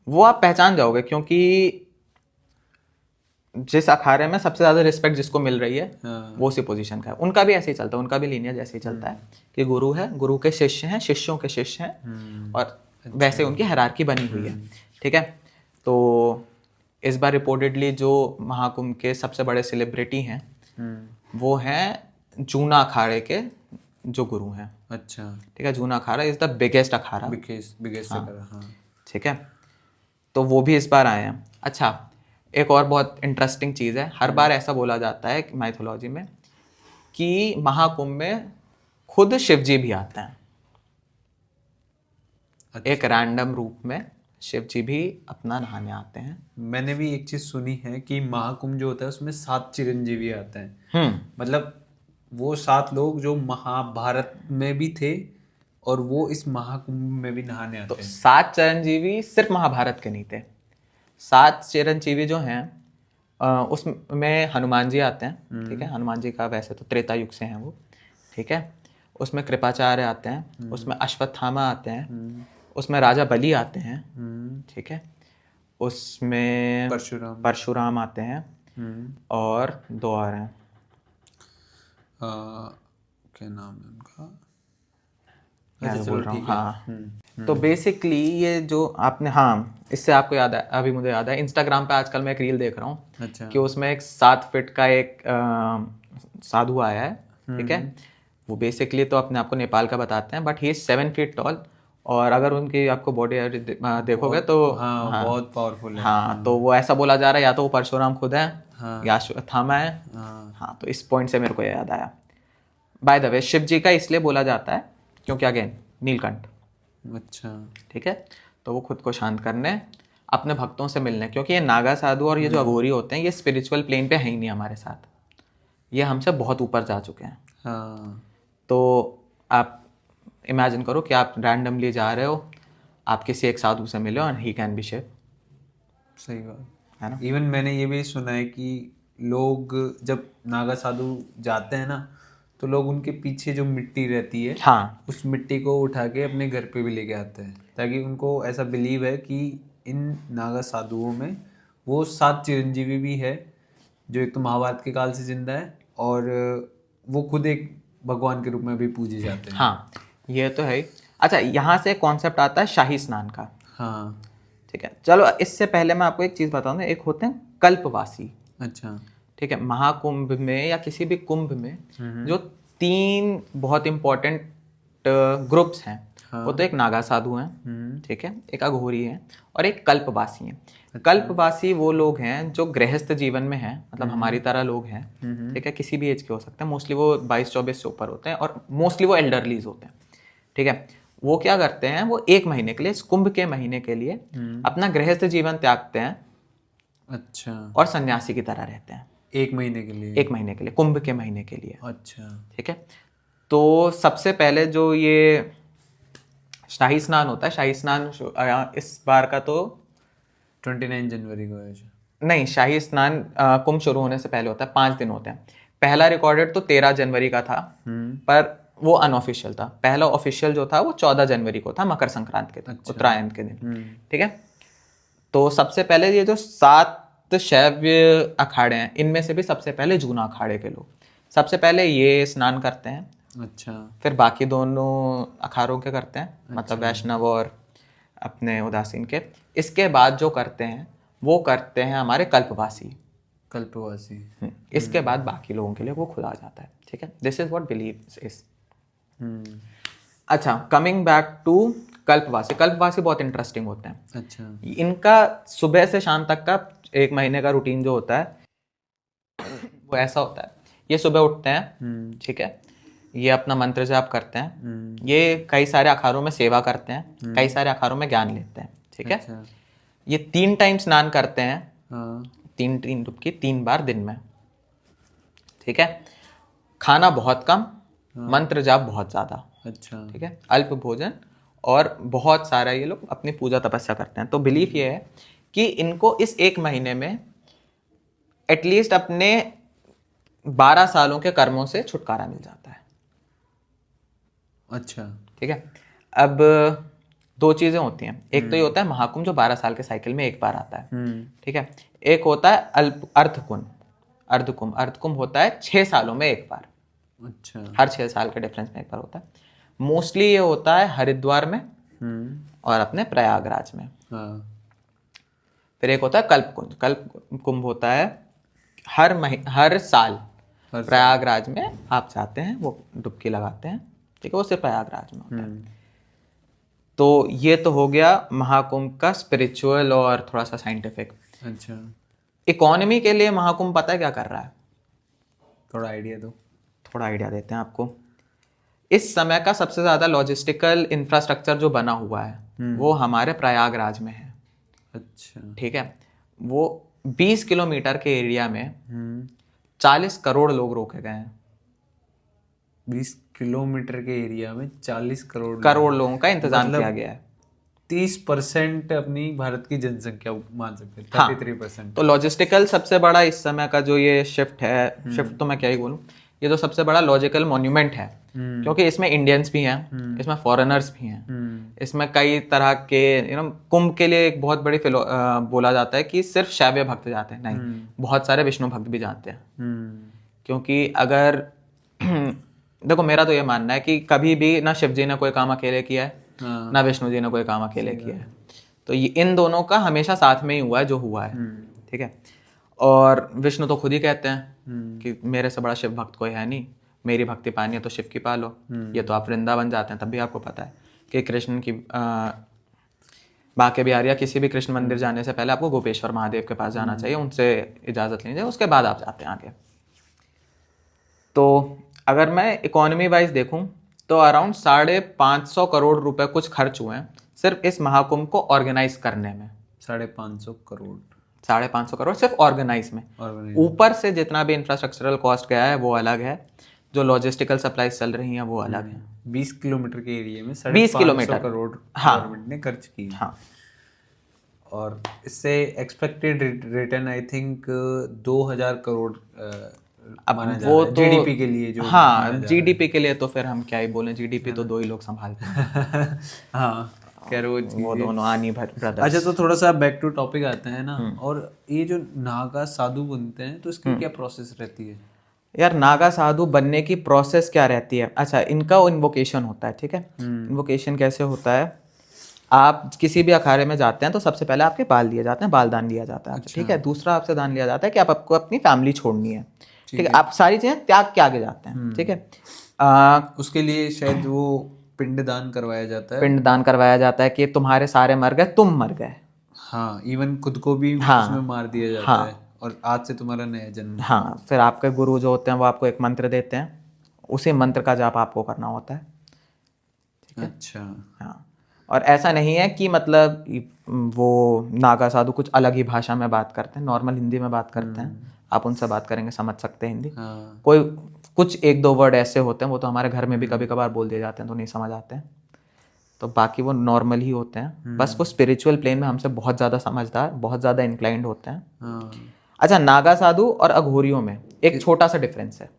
वो आप पहचान जाओगे, क्योंकि जिस अखाड़े में सबसे ज्यादा रिस्पेक्ट जिसको मिल रही है, वो उसी पोजीशन का है। उनका भी ऐसे ही चलता है, उनका भी लीनियज ऐसे ही चलता है कि गुरु है, गुरु के शिष्य हैं, शिष्यों के शिष्य हैं, और वैसे उनकी हायरार्की बनी हुई है। ठीक है। तो इस बार रिपोर्टेडली जो महाकुंभ के सबसे बड़े सेलिब्रिटी हैं वो हैं जूना अखाड़े के जो गुरु हैं। अच्छा, ठीक है। Juna akhara is the biggest akhara. Biggest akhara, हाँ। ठीक है। तो वो भी इस बार आए हैं। अच्छा, एक और बहुत इंटरेस्टिंग चीज़ है, हर बार ऐसा बोला जाता है माइथोलॉजी में कि महाकुंभ में खुद शिव जी भी आते हैं। अच्छा। एक रैंडम रूप में शिव जी भी अपना नहाने आते हैं। मैंने भी एक चीज सुनी है कि महाकुंभ जो होता है उसमें 7 चिरंजीवी आते हैं। मतलब वो 7 लोग जो महाभारत में भी थे और वो इस महाकुंभ में भी नहाने तो आते हैं। 7 चिरंजीवी सिर्फ महाभारत के नहीं थे। 7 चिरंजीवी जो हैं उसमें हनुमान जी आते हैं। ठीक है, हनुमान जी का वैसे तो त्रेता युग से हैं वो। ठीक है, उसमें कृपाचार्य आते हैं, उसमें अश्वत्थामा आते हैं, उसमें राजा बलि आते हैं। ठीक है, उसमें परशुराम आते हैं और 2 और हैं। क्या नाम है उनका? यार अच्छा बोल चलो रहा हूँ, ठीक है। हाँ। तो बेसिकली ये जो आपने, हाँ, इससे आपको याद है, अभी मुझे याद है, इंस्टाग्राम पे आजकल मैं एक रील देख रहा हूँ अच्छा। कि उसमें एक 7 फीट का एक साधु आया है। ठीक है, वो बेसिकली तो अपने आप को नेपाल का बताते हैं, but he is 7 feet tall. और अगर उनकी आपको बॉडी देखोगे तो हाँ, बहुत पावरफुल है। हाँ, तो वो ऐसा बोला जा रहा है या तो वो परशुराम खुद है हाँ। या अश्वत्थामा है। हाँ। हाँ, तो इस पॉइंट से मेरे को ये याद आया। बाय द वे, शिव जी का इसलिए बोला जाता है क्योंकि अगेन नीलकंठ। अच्छा। ठीक है, तो वो खुद को शांत करने, अपने भक्तों से मिलने, क्योंकि ये नागा साधु और ये जो अघोरी होते हैं ये स्पिरिचुअल प्लेन पे है ही नहीं हमारे साथ, ये हमसे बहुत ऊपर जा चुके हैं। हाँ। तो आप इमेजिन करो कि आप रैंडमली जा रहे हो, आप किसी एक साधु से मिले और ही कैन बी शिव। सही बात है ना? इवन मैंने ये भी सुना है कि लोग जब नागा साधु जाते हैं ना तो लोग उनके पीछे जो मिट्टी रहती है हाँ, उस मिट्टी को उठा के अपने घर पे भी लेके आते हैं, ताकि उनको ऐसा बिलीव है कि इन नागा साधुओं में वो 7 चिरंजीवी भी है जो एक तो महाभारत के काल से जिंदा है और वो खुद एक भगवान के रूप में भी पूजे जाते हैं। हाँ, ये तो है ही। अच्छा, यहाँ से कॉन्सेप्ट आता है शाही स्नान का। हाँ। ठीक है, चलो इससे पहले मैं आपको एक चीज़ बताऊँ। एक होते हैं कल्पवासी। अच्छा। ठीक है, महाकुंभ में या किसी भी कुंभ में जो 3 बहुत इंपॉर्टेंट ग्रुप्स हैं, वो तो एक नागा साधु हैं, ठीक है, एक अघोरी है और एक कल्पवासी हैं। कल्पवासी वो लोग हैं जो गृहस्थ जीवन में हैं, मतलब हमारी तरह लोग हैं। ठीक है, किसी भी एज के हो सकते हैं, मोस्टली वो 22-24 से ऊपर होते हैं और मोस्टली वो एल्डरलीज होते हैं। ठीक है, वो क्या करते हैं, वो 1 महीने के लिए, इस कुंभ के महीने के लिए अपना गृहस्थ जीवन त्यागते हैं। अच्छा। और सन्यासी की तरह रहते हैं 1 महीने के लिए? 1 महीने के लिए, कुंभ के महीने के लिए। अच्छा। ठीक है, तो सबसे पहले जो ये शाही स्नान होता है, शाही स्नान इस बार का तो 29 जनवरी को है। नहीं, शाही स्नान कुंभ शुरू होने से पहले होता है, 5 दिन होते हैं। पहला रिकॉर्डेड तो 13 जनवरी का था, पर वो अनऑफिशियल था। पहला ऑफिशियल जो था वो 14 जनवरी को था, मकर संक्रांति के दिन, उत्तरायण के दिन। ठीक है, तो सबसे पहले ये जो 7 शैव अखाड़े हैं, इनमें से भी सबसे पहले जूना अखाड़े के लोग सबसे पहले ये स्नान करते हैं। अच्छा। फिर बाकी दोनों अखाड़ों के करते हैं, मतलब वैष्णव और अपने उदासीन के। इसके बाद जो करते हैं वो करते हैं हमारे कल्पवासी। इसके बाद बाकी लोगों के लिए वो खुद आ जाता है। ठीक है, this is what believe is. अच्छा, कमिंग बैक टू कल्पवासी। कल्पवासी बहुत इंटरेस्टिंग होते हैं। अच्छा। इनका सुबह से शाम तक का 1 महीने का रूटीन जो होता है वो ऐसा होता है। ये सुबह उठते हैं, ठीक है, ये अपना मंत्र जाप करते हैं, ये कई सारे अखाड़ों में सेवा करते हैं, कई सारे अखाड़ों में ज्ञान लेते हैं। ठीक है, अच्छा। ये 3 टाइम स्नान करते हैं, हाँ। 3 डुबकी 3 बार दिन में। ठीक है, खाना बहुत कम, मंत्र जाप बहुत ज़्यादा। अच्छा। ठीक है, अल्प भोजन, और बहुत सारा ये लोग अपनी पूजा तपस्या करते हैं। तो बिलीफ ये है कि इनको इस 1 महीने में एटलीस्ट अपने 12 सालों के कर्मों से छुटकारा मिल जाता है। अच्छा। ठीक है, अब 2 चीज़ें होती हैं। एक तो ये होता है महाकुंभ जो 12 साल के साइकिल में एक बार आता है। ठीक है, एक होता है अर्धकुंभ। अर्धकुंभ होता है 6 सालों में एक बार। अच्छा। हर 6 साल के डिफरेंस में एक बार होता है। मोस्टली ये होता है हरिद्वार में और अपने प्रयागराज में। हाँ। फिर एक होता है कल्प कुंभ होता है हर साल प्रयागराज में आप जाते हैं, वो डुबकी लगाते हैं। ठीक है, वो सिर्फ प्रयागराज में होता है। तो ये तो हो गया महाकुंभ का स्पिरिचुअल और थोड़ा सा साइंटिफिक। अच्छा। इकोनॉमी के लिए महाकुंभ पता है क्या कर रहा है? थोड़ा आइडिया दो। थोड़ा आइडिया देते हैं आपको। इस समय का सबसे ज्यादा लॉजिस्टिकल इंफ्रास्ट्रक्चर जो बना हुआ है वो हमारे प्रयागराज में है। अच्छा। ठीक है, वो 20 किलोमीटर के एरिया में 40 करोड़ लोग रोके गए हैं। 20 किलोमीटर के एरिया में 40 करोड़ लोगों का इंतजाम मतलब किया गया है। 30% अपनी भारत की जनसंख्या मान सकते हैं, हाँ, 33%। तो लॉजिस्टिकल सबसे बड़ा इस समय का जो ये शिफ्ट है, शिफ्ट तो मैं क्या ही बोलूँ, ये जो सबसे बड़ा लॉजिकल मॉन्यूमेंट है, क्योंकि इसमें इंडियंस भी हैं, इसमें फॉरेनर्स भी हैं, इसमें कई तरह के कुंभ के लिए एक बहुत बड़ी बोला जाता है कि सिर्फ शैव भक्त जाते हैं, नहीं, बहुत सारे विष्णु भक्त भी जाते हैं। क्योंकि अगर देखो, मेरा तो ये मानना है कि कभी भी ना शिव जी ने कोई काम अकेले किया है, ना विष्णु जी ने कोई काम अकेले किया है। तो ये इन दोनों का हमेशा साथ में ही हुआ है जो हुआ है। ठीक है, और विष्णु तो खुद ही कहते हैं कि मेरे से बड़ा शिव भक्त कोई है नहीं, मेरी भक्ति पानी है तो शिव की पालो। ये तो आप वृंदावन जाते हैं तब भी आपको पता है कि कृष्ण की बांके बिहारी या किसी भी कृष्ण मंदिर जाने से पहले आपको गोपेश्वर महादेव के पास जाना चाहिए, उनसे इजाज़त लीजिए, उसके बाद आप जाते हैं आगे। तो अगर मैं इकोनॉमी वाइज देखूं तो अराउंड 550 करोड़ रुपए कुछ खर्च हुए हैं सिर्फ इस महाकुंभ को ऑर्गेनाइज करने में। 550 करोड़ 550 करोड़ सिर्फ ऑर्गेनाइज में। ऊपर से जितना भी इंफ्रास्ट्रक्चरल कॉस्ट गया है वो अलग है, जो लॉजिस्टिकल सप्लाईज चल रही हैं वो अलग है। 20 किलोमीटर के एरिया में 20 किलोमीटर करोड़ हाँ, गवर्नमेंट ने खर्च की। हाँ, और इससे expected return I think 2000 crore माना जा रहा है जीडीपी के लिए। जो हाँ, जीडीपी के लिए तो फिर हम क्या ही बोलें, जीडीपी तो दो ही लोग संभालते हैं। हाँ, वो दोनों आनी ब्रदर्स। अच्छा, तो थोड़ा सा बैक टू टॉपिक आते हैं ना। और ये जो नागा साधु बनते हैं तो इसकी क्या प्रोसेस रहती है? यार, नागा साधु बनने की प्रोसेस क्या रहती है? अच्छा, इनका इन्वोकेशन होता है। ठीक है, इन्वोकेशन कैसे होता है? आप किसी भी अखाड़े में जाते हैं तो सबसे पहले आपके बाल दिए जाते हैं, बाल दान दिया जाता है। अच्छा। ठीक है, दूसरा आपसे दान लिया जाता है कि आपको अपनी फैमिली छोड़नी है। ठीक है, आप सारी चीजें त्याग के आगे जाते हैं। ठीक है, उसके लिए शायद वो पिंड दान करवाया जाता है। पिंड दान करवाया जाता है कि तुम्हारे सारे मर गए, तुम मर गए। हाँ, इवन खुद को भी उसमें मार दिया जाता है और आज से तुम्हारा नया जन्म। हाँ, फिर आपके गुरु जो होते हैं वो आपको एक मंत्र देते हैं, उसी मंत्र का जाप आपको करना होता है। ठीक है? अच्छा। हाँ, और ऐसा नहीं है कि मतलब वो नागा साधु कुछ अलग ही भाषा में बात करते हैं, नॉर्मल हिंदी में बात करते हैं। आप उनसे बात करेंगे समझ सकते हैं हिंदी। हाँ। कोई कुछ एक दो वर्ड ऐसे होते हैं, वो तो हमारे घर में भी कभी कभार बोल दिए जाते हैं तो नहीं समझ आते हैं, तो बाकी वो नॉर्मल ही होते हैं। बस वो स्पिरिचुअल प्लेन में हमसे बहुत ज़्यादा समझदार, बहुत ज़्यादा इंक्लाइंड होते हैं। हाँ। अच्छा, नागा साधु और अघोरियों में एक छोटा सा डिफरेंस है।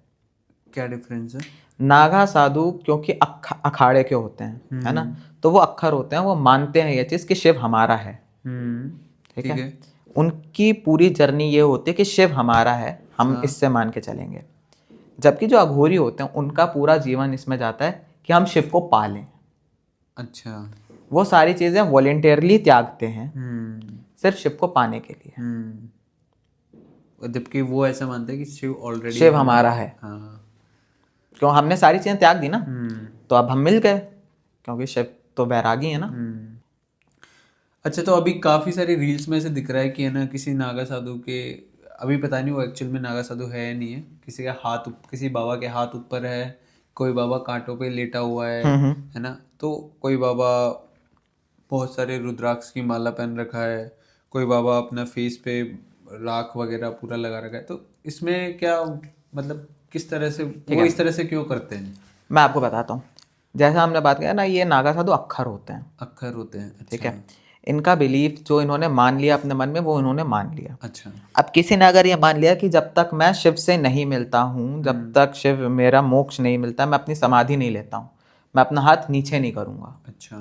क्या डिफरेंस है? नागा साधु क्योंकि अखाड़े के होते हैं, है ना, तो वो अक्खर होते हैं, वो मानते हैं ये चीज़ कि शिव हमारा है। ठीक है, उनकी पूरी जर्नी ये होती है कि शिव हमारा है, हम इससे मान के चलेंगे। जबकि जो अघोरी होते हैं उनका पूरा जीवन इसमें जाता है कि हम शिव को पालें। अच्छा। वो सारी चीजें वॉलेंटियरली त्यागते हैं सिर्फ शिव को पाने के लिए। जबकि वो ऐसा मानते हैं कि शिव ऑलरेडी शिव हमारा है। हाँ। क्यों, हमने सारी चीजें त्याग दी ना, तो अब हम मिल गए, क्योंकि शिव तो बैरागी है ना। अच्छा, तो अभी काफी सारी रील्स में से दिख रहा है कि है ना, किसी नागा साधु के, अभी पता नहीं वो एक्चुअल में नागा साधु है या नहीं है, किसी का हाथ, किसी बाबा के हाथ ऊपर है, कोई बाबा कांटों पे लेटा हुआ है ना, तो कोई बाबा बहुत सारे रुद्राक्ष की माला पहन रखा है, कोई बाबा अपना फेस पे राख वगैरह पूरा लगा रखा है। तो इसमें क्या मतलब, किस तरह से वो इस तरह से क्यों करते हैं? मैं आपको बताता हूँ। जैसा हमने बात किया ना, ये नागा साधु अक्खर होते हैं। अक्खर होते हैं। अच्छा। ठीक है, इनका बिलीफ जो इन्होंने मान लिया अपने मन में, वो इन्होंने मान लिया। अच्छा। अब किसी ने अगर ये मान लिया कि जब तक मैं शिव से नहीं मिलता हूँ, जब तक शिव मेरा मोक्ष नहीं मिलता, मैं अपनी समाधि नहीं लेता हूँ, मैं अपना हाथ नीचे नहीं करूँगा। अच्छा।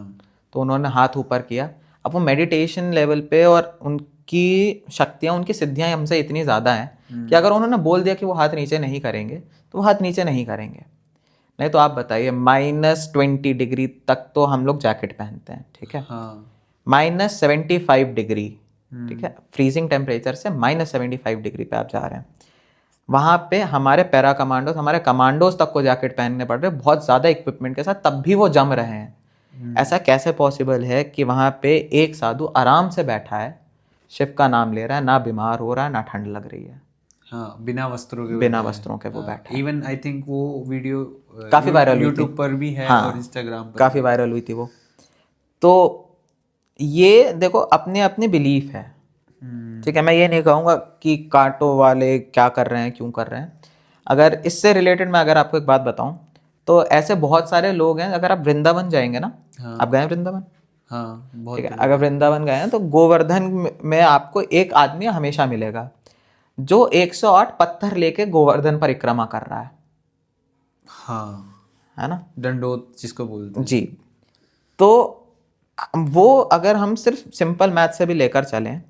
तो उन्होंने हाथ ऊपर किया। अब वो मेडिटेशन लेवल पे, और उनकी शक्तियाँ, उनकी सिद्धियाँ हमसे इतनी ज़्यादा हैं कि अगर उन्होंने बोल दिया कि वो हाथ नीचे नहीं करेंगे तो वो हाथ नीचे नहीं करेंगे। नहीं तो आप बताइए, -20 डिग्री तक तो हम लोग जैकेट पहनते हैं। ठीक है, हाँ। -75 डिग्री, ठीक है, फ्रीजिंग टेम्परेचर से -75 डिग्री पे आप जा रहे हैं। वहाँ पे हमारे पैरा कमांडोज, हमारे कमांडोज तक को जैकेट पहनने पड़ रहे हैं, बहुत ज़्यादा इक्विपमेंट के साथ, तब भी वो जम रहे हैं। ऐसा कैसे पॉसिबल है कि वहाँ पे एक साधु आराम से बैठा है, शिव का नाम ले रहा है, ना बीमार हो रहा है, ना ठंड लग रही है? हाँ, बिना वस्त्रों के बिना वस्त्रों के वो बैठा है। इवन आई थिंक वो वीडियो काफी वायरल हुई थी। यूट्यूब पर भी है हाँ, और इंस्टाग्राम पर काफी वायरल हुई थी वो। तो ये देखो अपने अपने बिलीफ है, ठीक है। मैं ये नहीं कहूँगा कि कांटो वाले क्या कर रहे हैं, क्यों कर रहे हैं। अगर इससे रिलेटेड मैं अगर आपको एक बात बताऊं, तो ऐसे बहुत सारे लोग हैं। अगर आप वृंदावन जाएंगे ना, हाँ। आप गए हैं वृंदावन? हाँ, बहुत ठीक है, अगर वृंदावन गए हैं तो गोवर्धन में आपको एक आदमी हमेशा मिलेगा जो 108 पत्थर लेके गोवर्धन परिक्रमा कर रहा हाँ, है ना? दंडोत जिसको बोलते हैं। जी। तो वो अगर हम सिर्फ सिंपल मैथ से भी लेकर चलें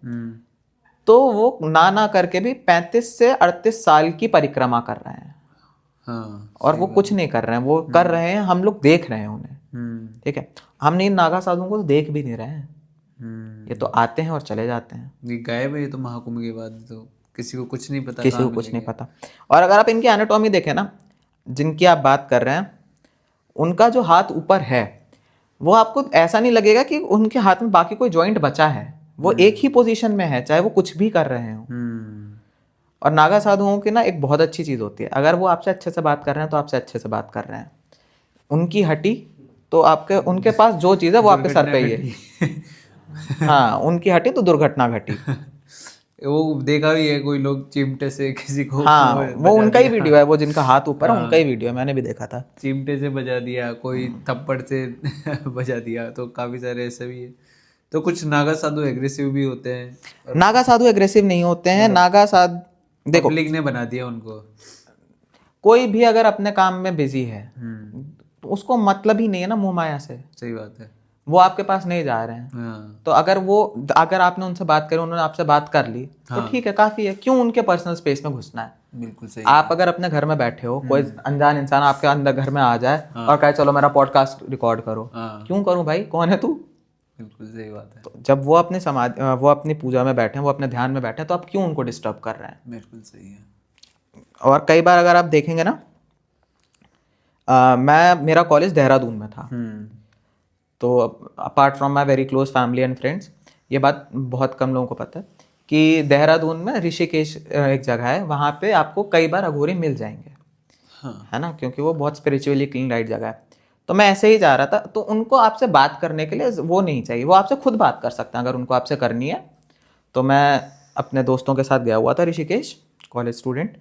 तो वो ना करके भी 35 से 38 साल की परिक्रमा कर रहे हैं। हाँ, और वो कुछ नहीं कर रहे हैं, वो कर रहे हैं, हम लोग देख रहे हैं उन्हें, ठीक है। हम इन नागा साधुओं को तो देख भी नहीं रहे हैं, ये तो आते हैं और चले जाते हैं। ये गायब है, ये तो महाकुंभ के बाद तो किसी को कुछ नहीं पता किसी कहाँ को कुछ मिलेंगे। नहीं पता। और अगर आप इनकी एनाटॉमी देखें ना, जिनकी आप बात कर रहे हैं, उनका जो हाथ ऊपर है वो आपको ऐसा नहीं लगेगा कि उनके हाथ में बाकी कोई जॉइंट बचा है। वो एक ही पोजीशन में है, चाहे वो कुछ भी कर रहे हो। और नागा साधुओं की ना एक बहुत अच्छी चीज़ होती है, अगर वो आपसे अच्छे से बात कर रहे हैं तो आपसे अच्छे से बात कर रहे हैं। उनकी हटी तो आपके, उनके पास जो चीज़ है वो आपके सर पे ही है। हाँ, उनकी हटी तो दुर्घटना घटी। वो देखा भी है, कोई लोग चिमटे से किसी को हाँ, वो बजा उनका ही दिया। वीडियो है, वो जिनका हाथ ऊपर है उनका ही वीडियो है, मैंने भी देखा था। चिमटे से बजा दिया, कोई थप्पड़ से बजा दिया, तो काफी सारे ऐसे भी है। तो कुछ नागा साधु एग्रेसिव भी होते हैं। नागा साधु एग्रेसिव नहीं होते हैं। नागा साधु देखो, पब्लिक ने बना दिया उनको। कोई भी अगर अपने काम में बिजी है तो उसको मतलब ही नहीं है ना मुंह माया से, सही बात है। वो आपके पास नहीं जा रहे हैं। हाँ, तो अगर आपने उनसे बात करी, उन्होंने आपसे बात कर ली तो ठीक है, काफी है। क्यों उनके पर्सनल स्पेस में घुसना है? बिल्कुल सही। आप अगर अपने घर में बैठे हो, कोई अनजान इंसान आपके अंदर घर में आ जाए और कहे चलो मेरा पॉडकास्ट रिकॉर्ड करो, क्यों करूं भाई, कौन है तू? बिल्कुल सही बात है। तो जब वो अपने वो अपनी पूजा में बैठे हैं, वो अपने ध्यान में बैठे हैं, तो आप क्यों उनको डिस्टर्ब कर रहे हैं? बिल्कुल सही है। और कई बार अगर आप देखेंगे ना, मेरा कॉलेज देहरादून में था। तो apart from my very close family and friends, ये बात बहुत कम लोगों को पता है कि देहरादून में ऋषिकेश एक जगह है, वहाँ पे आपको कई बार अघोरी मिल जाएंगे। हाँ, है ना, क्योंकि वो बहुत स्पिरिचुअली क्लीन राइट जगह है। तो मैं ऐसे ही जा रहा था, तो उनको आपसे बात करने के लिए वो नहीं चाहिए, वो आपसे खुद बात कर सकते हैं अगर उनको आपसे करनी है। तो मैं अपने दोस्तों के साथ गया हुआ था ऋषिकेश, कॉलेज स्टूडेंट।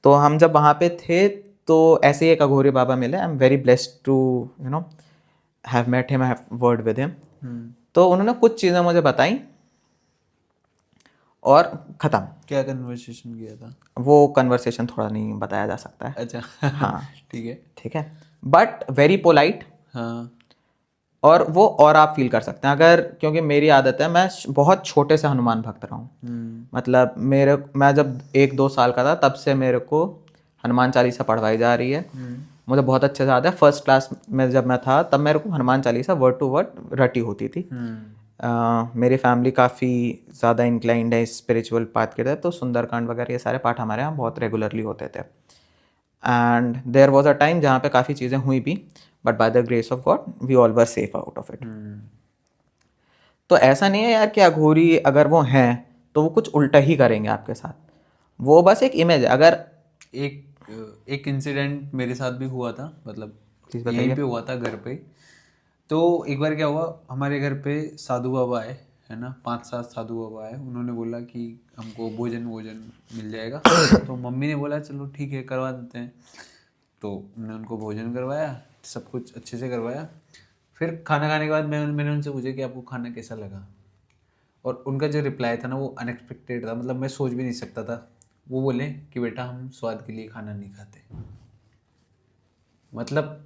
तो हम जब वहाँ पे थे तो ऐसे ही एक अघोरी बाबा मिले। I am very blessed to have met him, have word with him. तो उन्होंने कुछ चीज़ें मुझे बताई और ख़त्म। क्या कन्वर्सेशन किया था? वो कन्वर्सेशन थोड़ा नहीं बताया जा सकता है। अच्छा। हाँ, ठीक है। ठीक है, बट वेरी पोलाइट। हाँ, और वो और आप फील कर सकते हैं अगर, क्योंकि मेरी आदत है, मैं बहुत छोटे से हनुमान भक्त रहा हूँ। मतलब मैं जब 1-2 साल का था तब से मेरे को हनुमान चालीसा पढ़वाई जा रही है। मुझे बहुत अच्छे से याद है, फर्स्ट क्लास में जब मैं था तब मेरे को Hanuman Chalisa word to word रटी होती थी। मेरी फैमिली काफ़ी ज़्यादा इंक्लाइंड है स्पिरिचुअल पाथ के तरफ, तो सुंदरकांड वगैरह ये सारे पाठ हमारे यहाँ बहुत रेगुलरली होते थे। And there was a time जहाँ पे काफ़ी चीज़ें हुई भी, but by the grace of God we all were safe out of it. तो ऐसा नहीं है यार कि अघोरी अगर वो हैं तो वो कुछ उल्टा ही करेंगे आपके साथ, वो बस एक इमेज है। अगर एक इंसिडेंट मेरे साथ भी हुआ था, मतलब यहीं पे हुआ था घर पे। तो एक बार क्या हुआ, हमारे घर पे साधु बाबा आए, है ना, 5-7 साधु बाबा आए। उन्होंने बोला कि हमको भोजन मिल जाएगा। तो मम्मी ने बोला चलो ठीक है करवा देते हैं। तो हमने उनको भोजन करवाया, सब कुछ अच्छे से करवाया। फिर खाना खाने के बाद मैंने उनसे पूछा कि आपको खाना कैसा लगा। और उनका जो रिप्लाई था ना वो अनएक्सपेक्टेड था, मतलब मैं सोच भी नहीं सकता था। वो बोले कि बेटा हम स्वाद के लिए खाना नहीं खाते। मतलब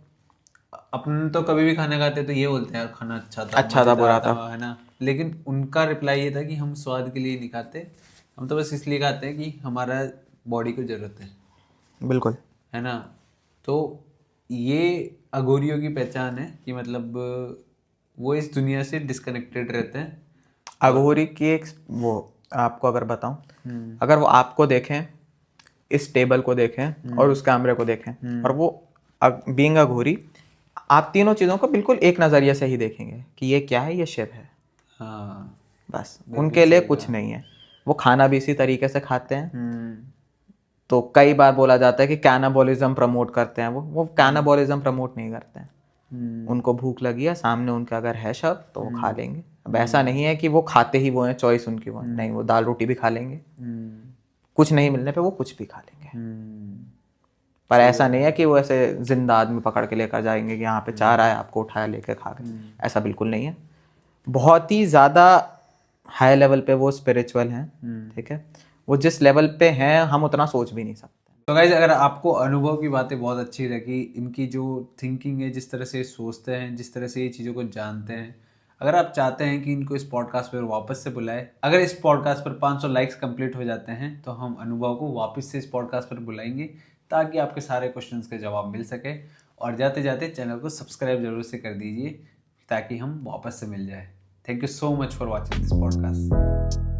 अपन तो कभी भी खाना खाते तो ये बोलते हैं यार खाना अच्छा था बुरा था, है ना। लेकिन उनका रिप्लाई ये था कि हम स्वाद के लिए नहीं खाते, हम तो बस इसलिए खाते हैं कि हमारा बॉडी को ज़रूरत है। बिल्कुल, है ना। तो ये अघोरियों की पहचान है कि मतलब वो इस दुनिया से डिस्कनेक्टेड रहते हैं। अघोरी की एक वो आपको अगर बताऊं, अगर वो आपको देखें, इस टेबल को देखें और उस कैमरे को देखें, और वो बीइंग अघोरी, आप तीनों चीज़ों को बिल्कुल एक नज़रिए से ही देखेंगे कि ये क्या है, ये शिव है। हाँ, बस उनके लिए कुछ नहीं है। वो खाना भी इसी तरीके से खाते हैं, तो कई बार बोला जाता है कि कैनाबॉलिज्म प्रमोट करते हैं, वो कैनाबॉलिज्म प्रमोट नहीं करते हैं। उनको भूख लगी है, सामने उनके अगर है शव तो वो खा लेंगे। अब ऐसा नहीं है कि वो खाते ही वो है, चॉइस उनकी वो है, नहीं, वो दाल रोटी भी खा लेंगे, कुछ नहीं मिलने पे वो कुछ भी खा लेंगे। पर ऐसा नहीं है कि वो ऐसे जिंदा आदमी पकड़ के लेकर जाएंगे कि यहाँ पे चारा है, आपको उठाया लेके खा गए, ऐसा बिल्कुल नहीं है। बहुत ही ज़्यादा हाई लेवल पे वो स्पिरिचुअल हैं, ठीक है, वो जिस लेवल पे हैं हम उतना सोच भी नहीं सकते। तो गाइज, अगर आपको अनुभव की बातें बहुत अच्छी लगी, इनकी जो थिंकिंग है, जिस तरह से सोचते हैं, जिस तरह से ये चीज़ों को जानते हैं, अगर आप चाहते हैं कि इनको इस पॉडकास्ट पर वापस से बुलाए, अगर इस पॉडकास्ट पर 500 लाइक्स कंप्लीट हो जाते हैं तो हम अनुभव को वापस से इस पॉडकास्ट पर बुलाएंगे, ताकि आपके सारे क्वेश्चंस के जवाब मिल सके। और जाते जाते चैनल को सब्सक्राइब जरूर से कर दीजिए, ताकि हम वापस से मिल जाए। Thank you so much for watching this podcast.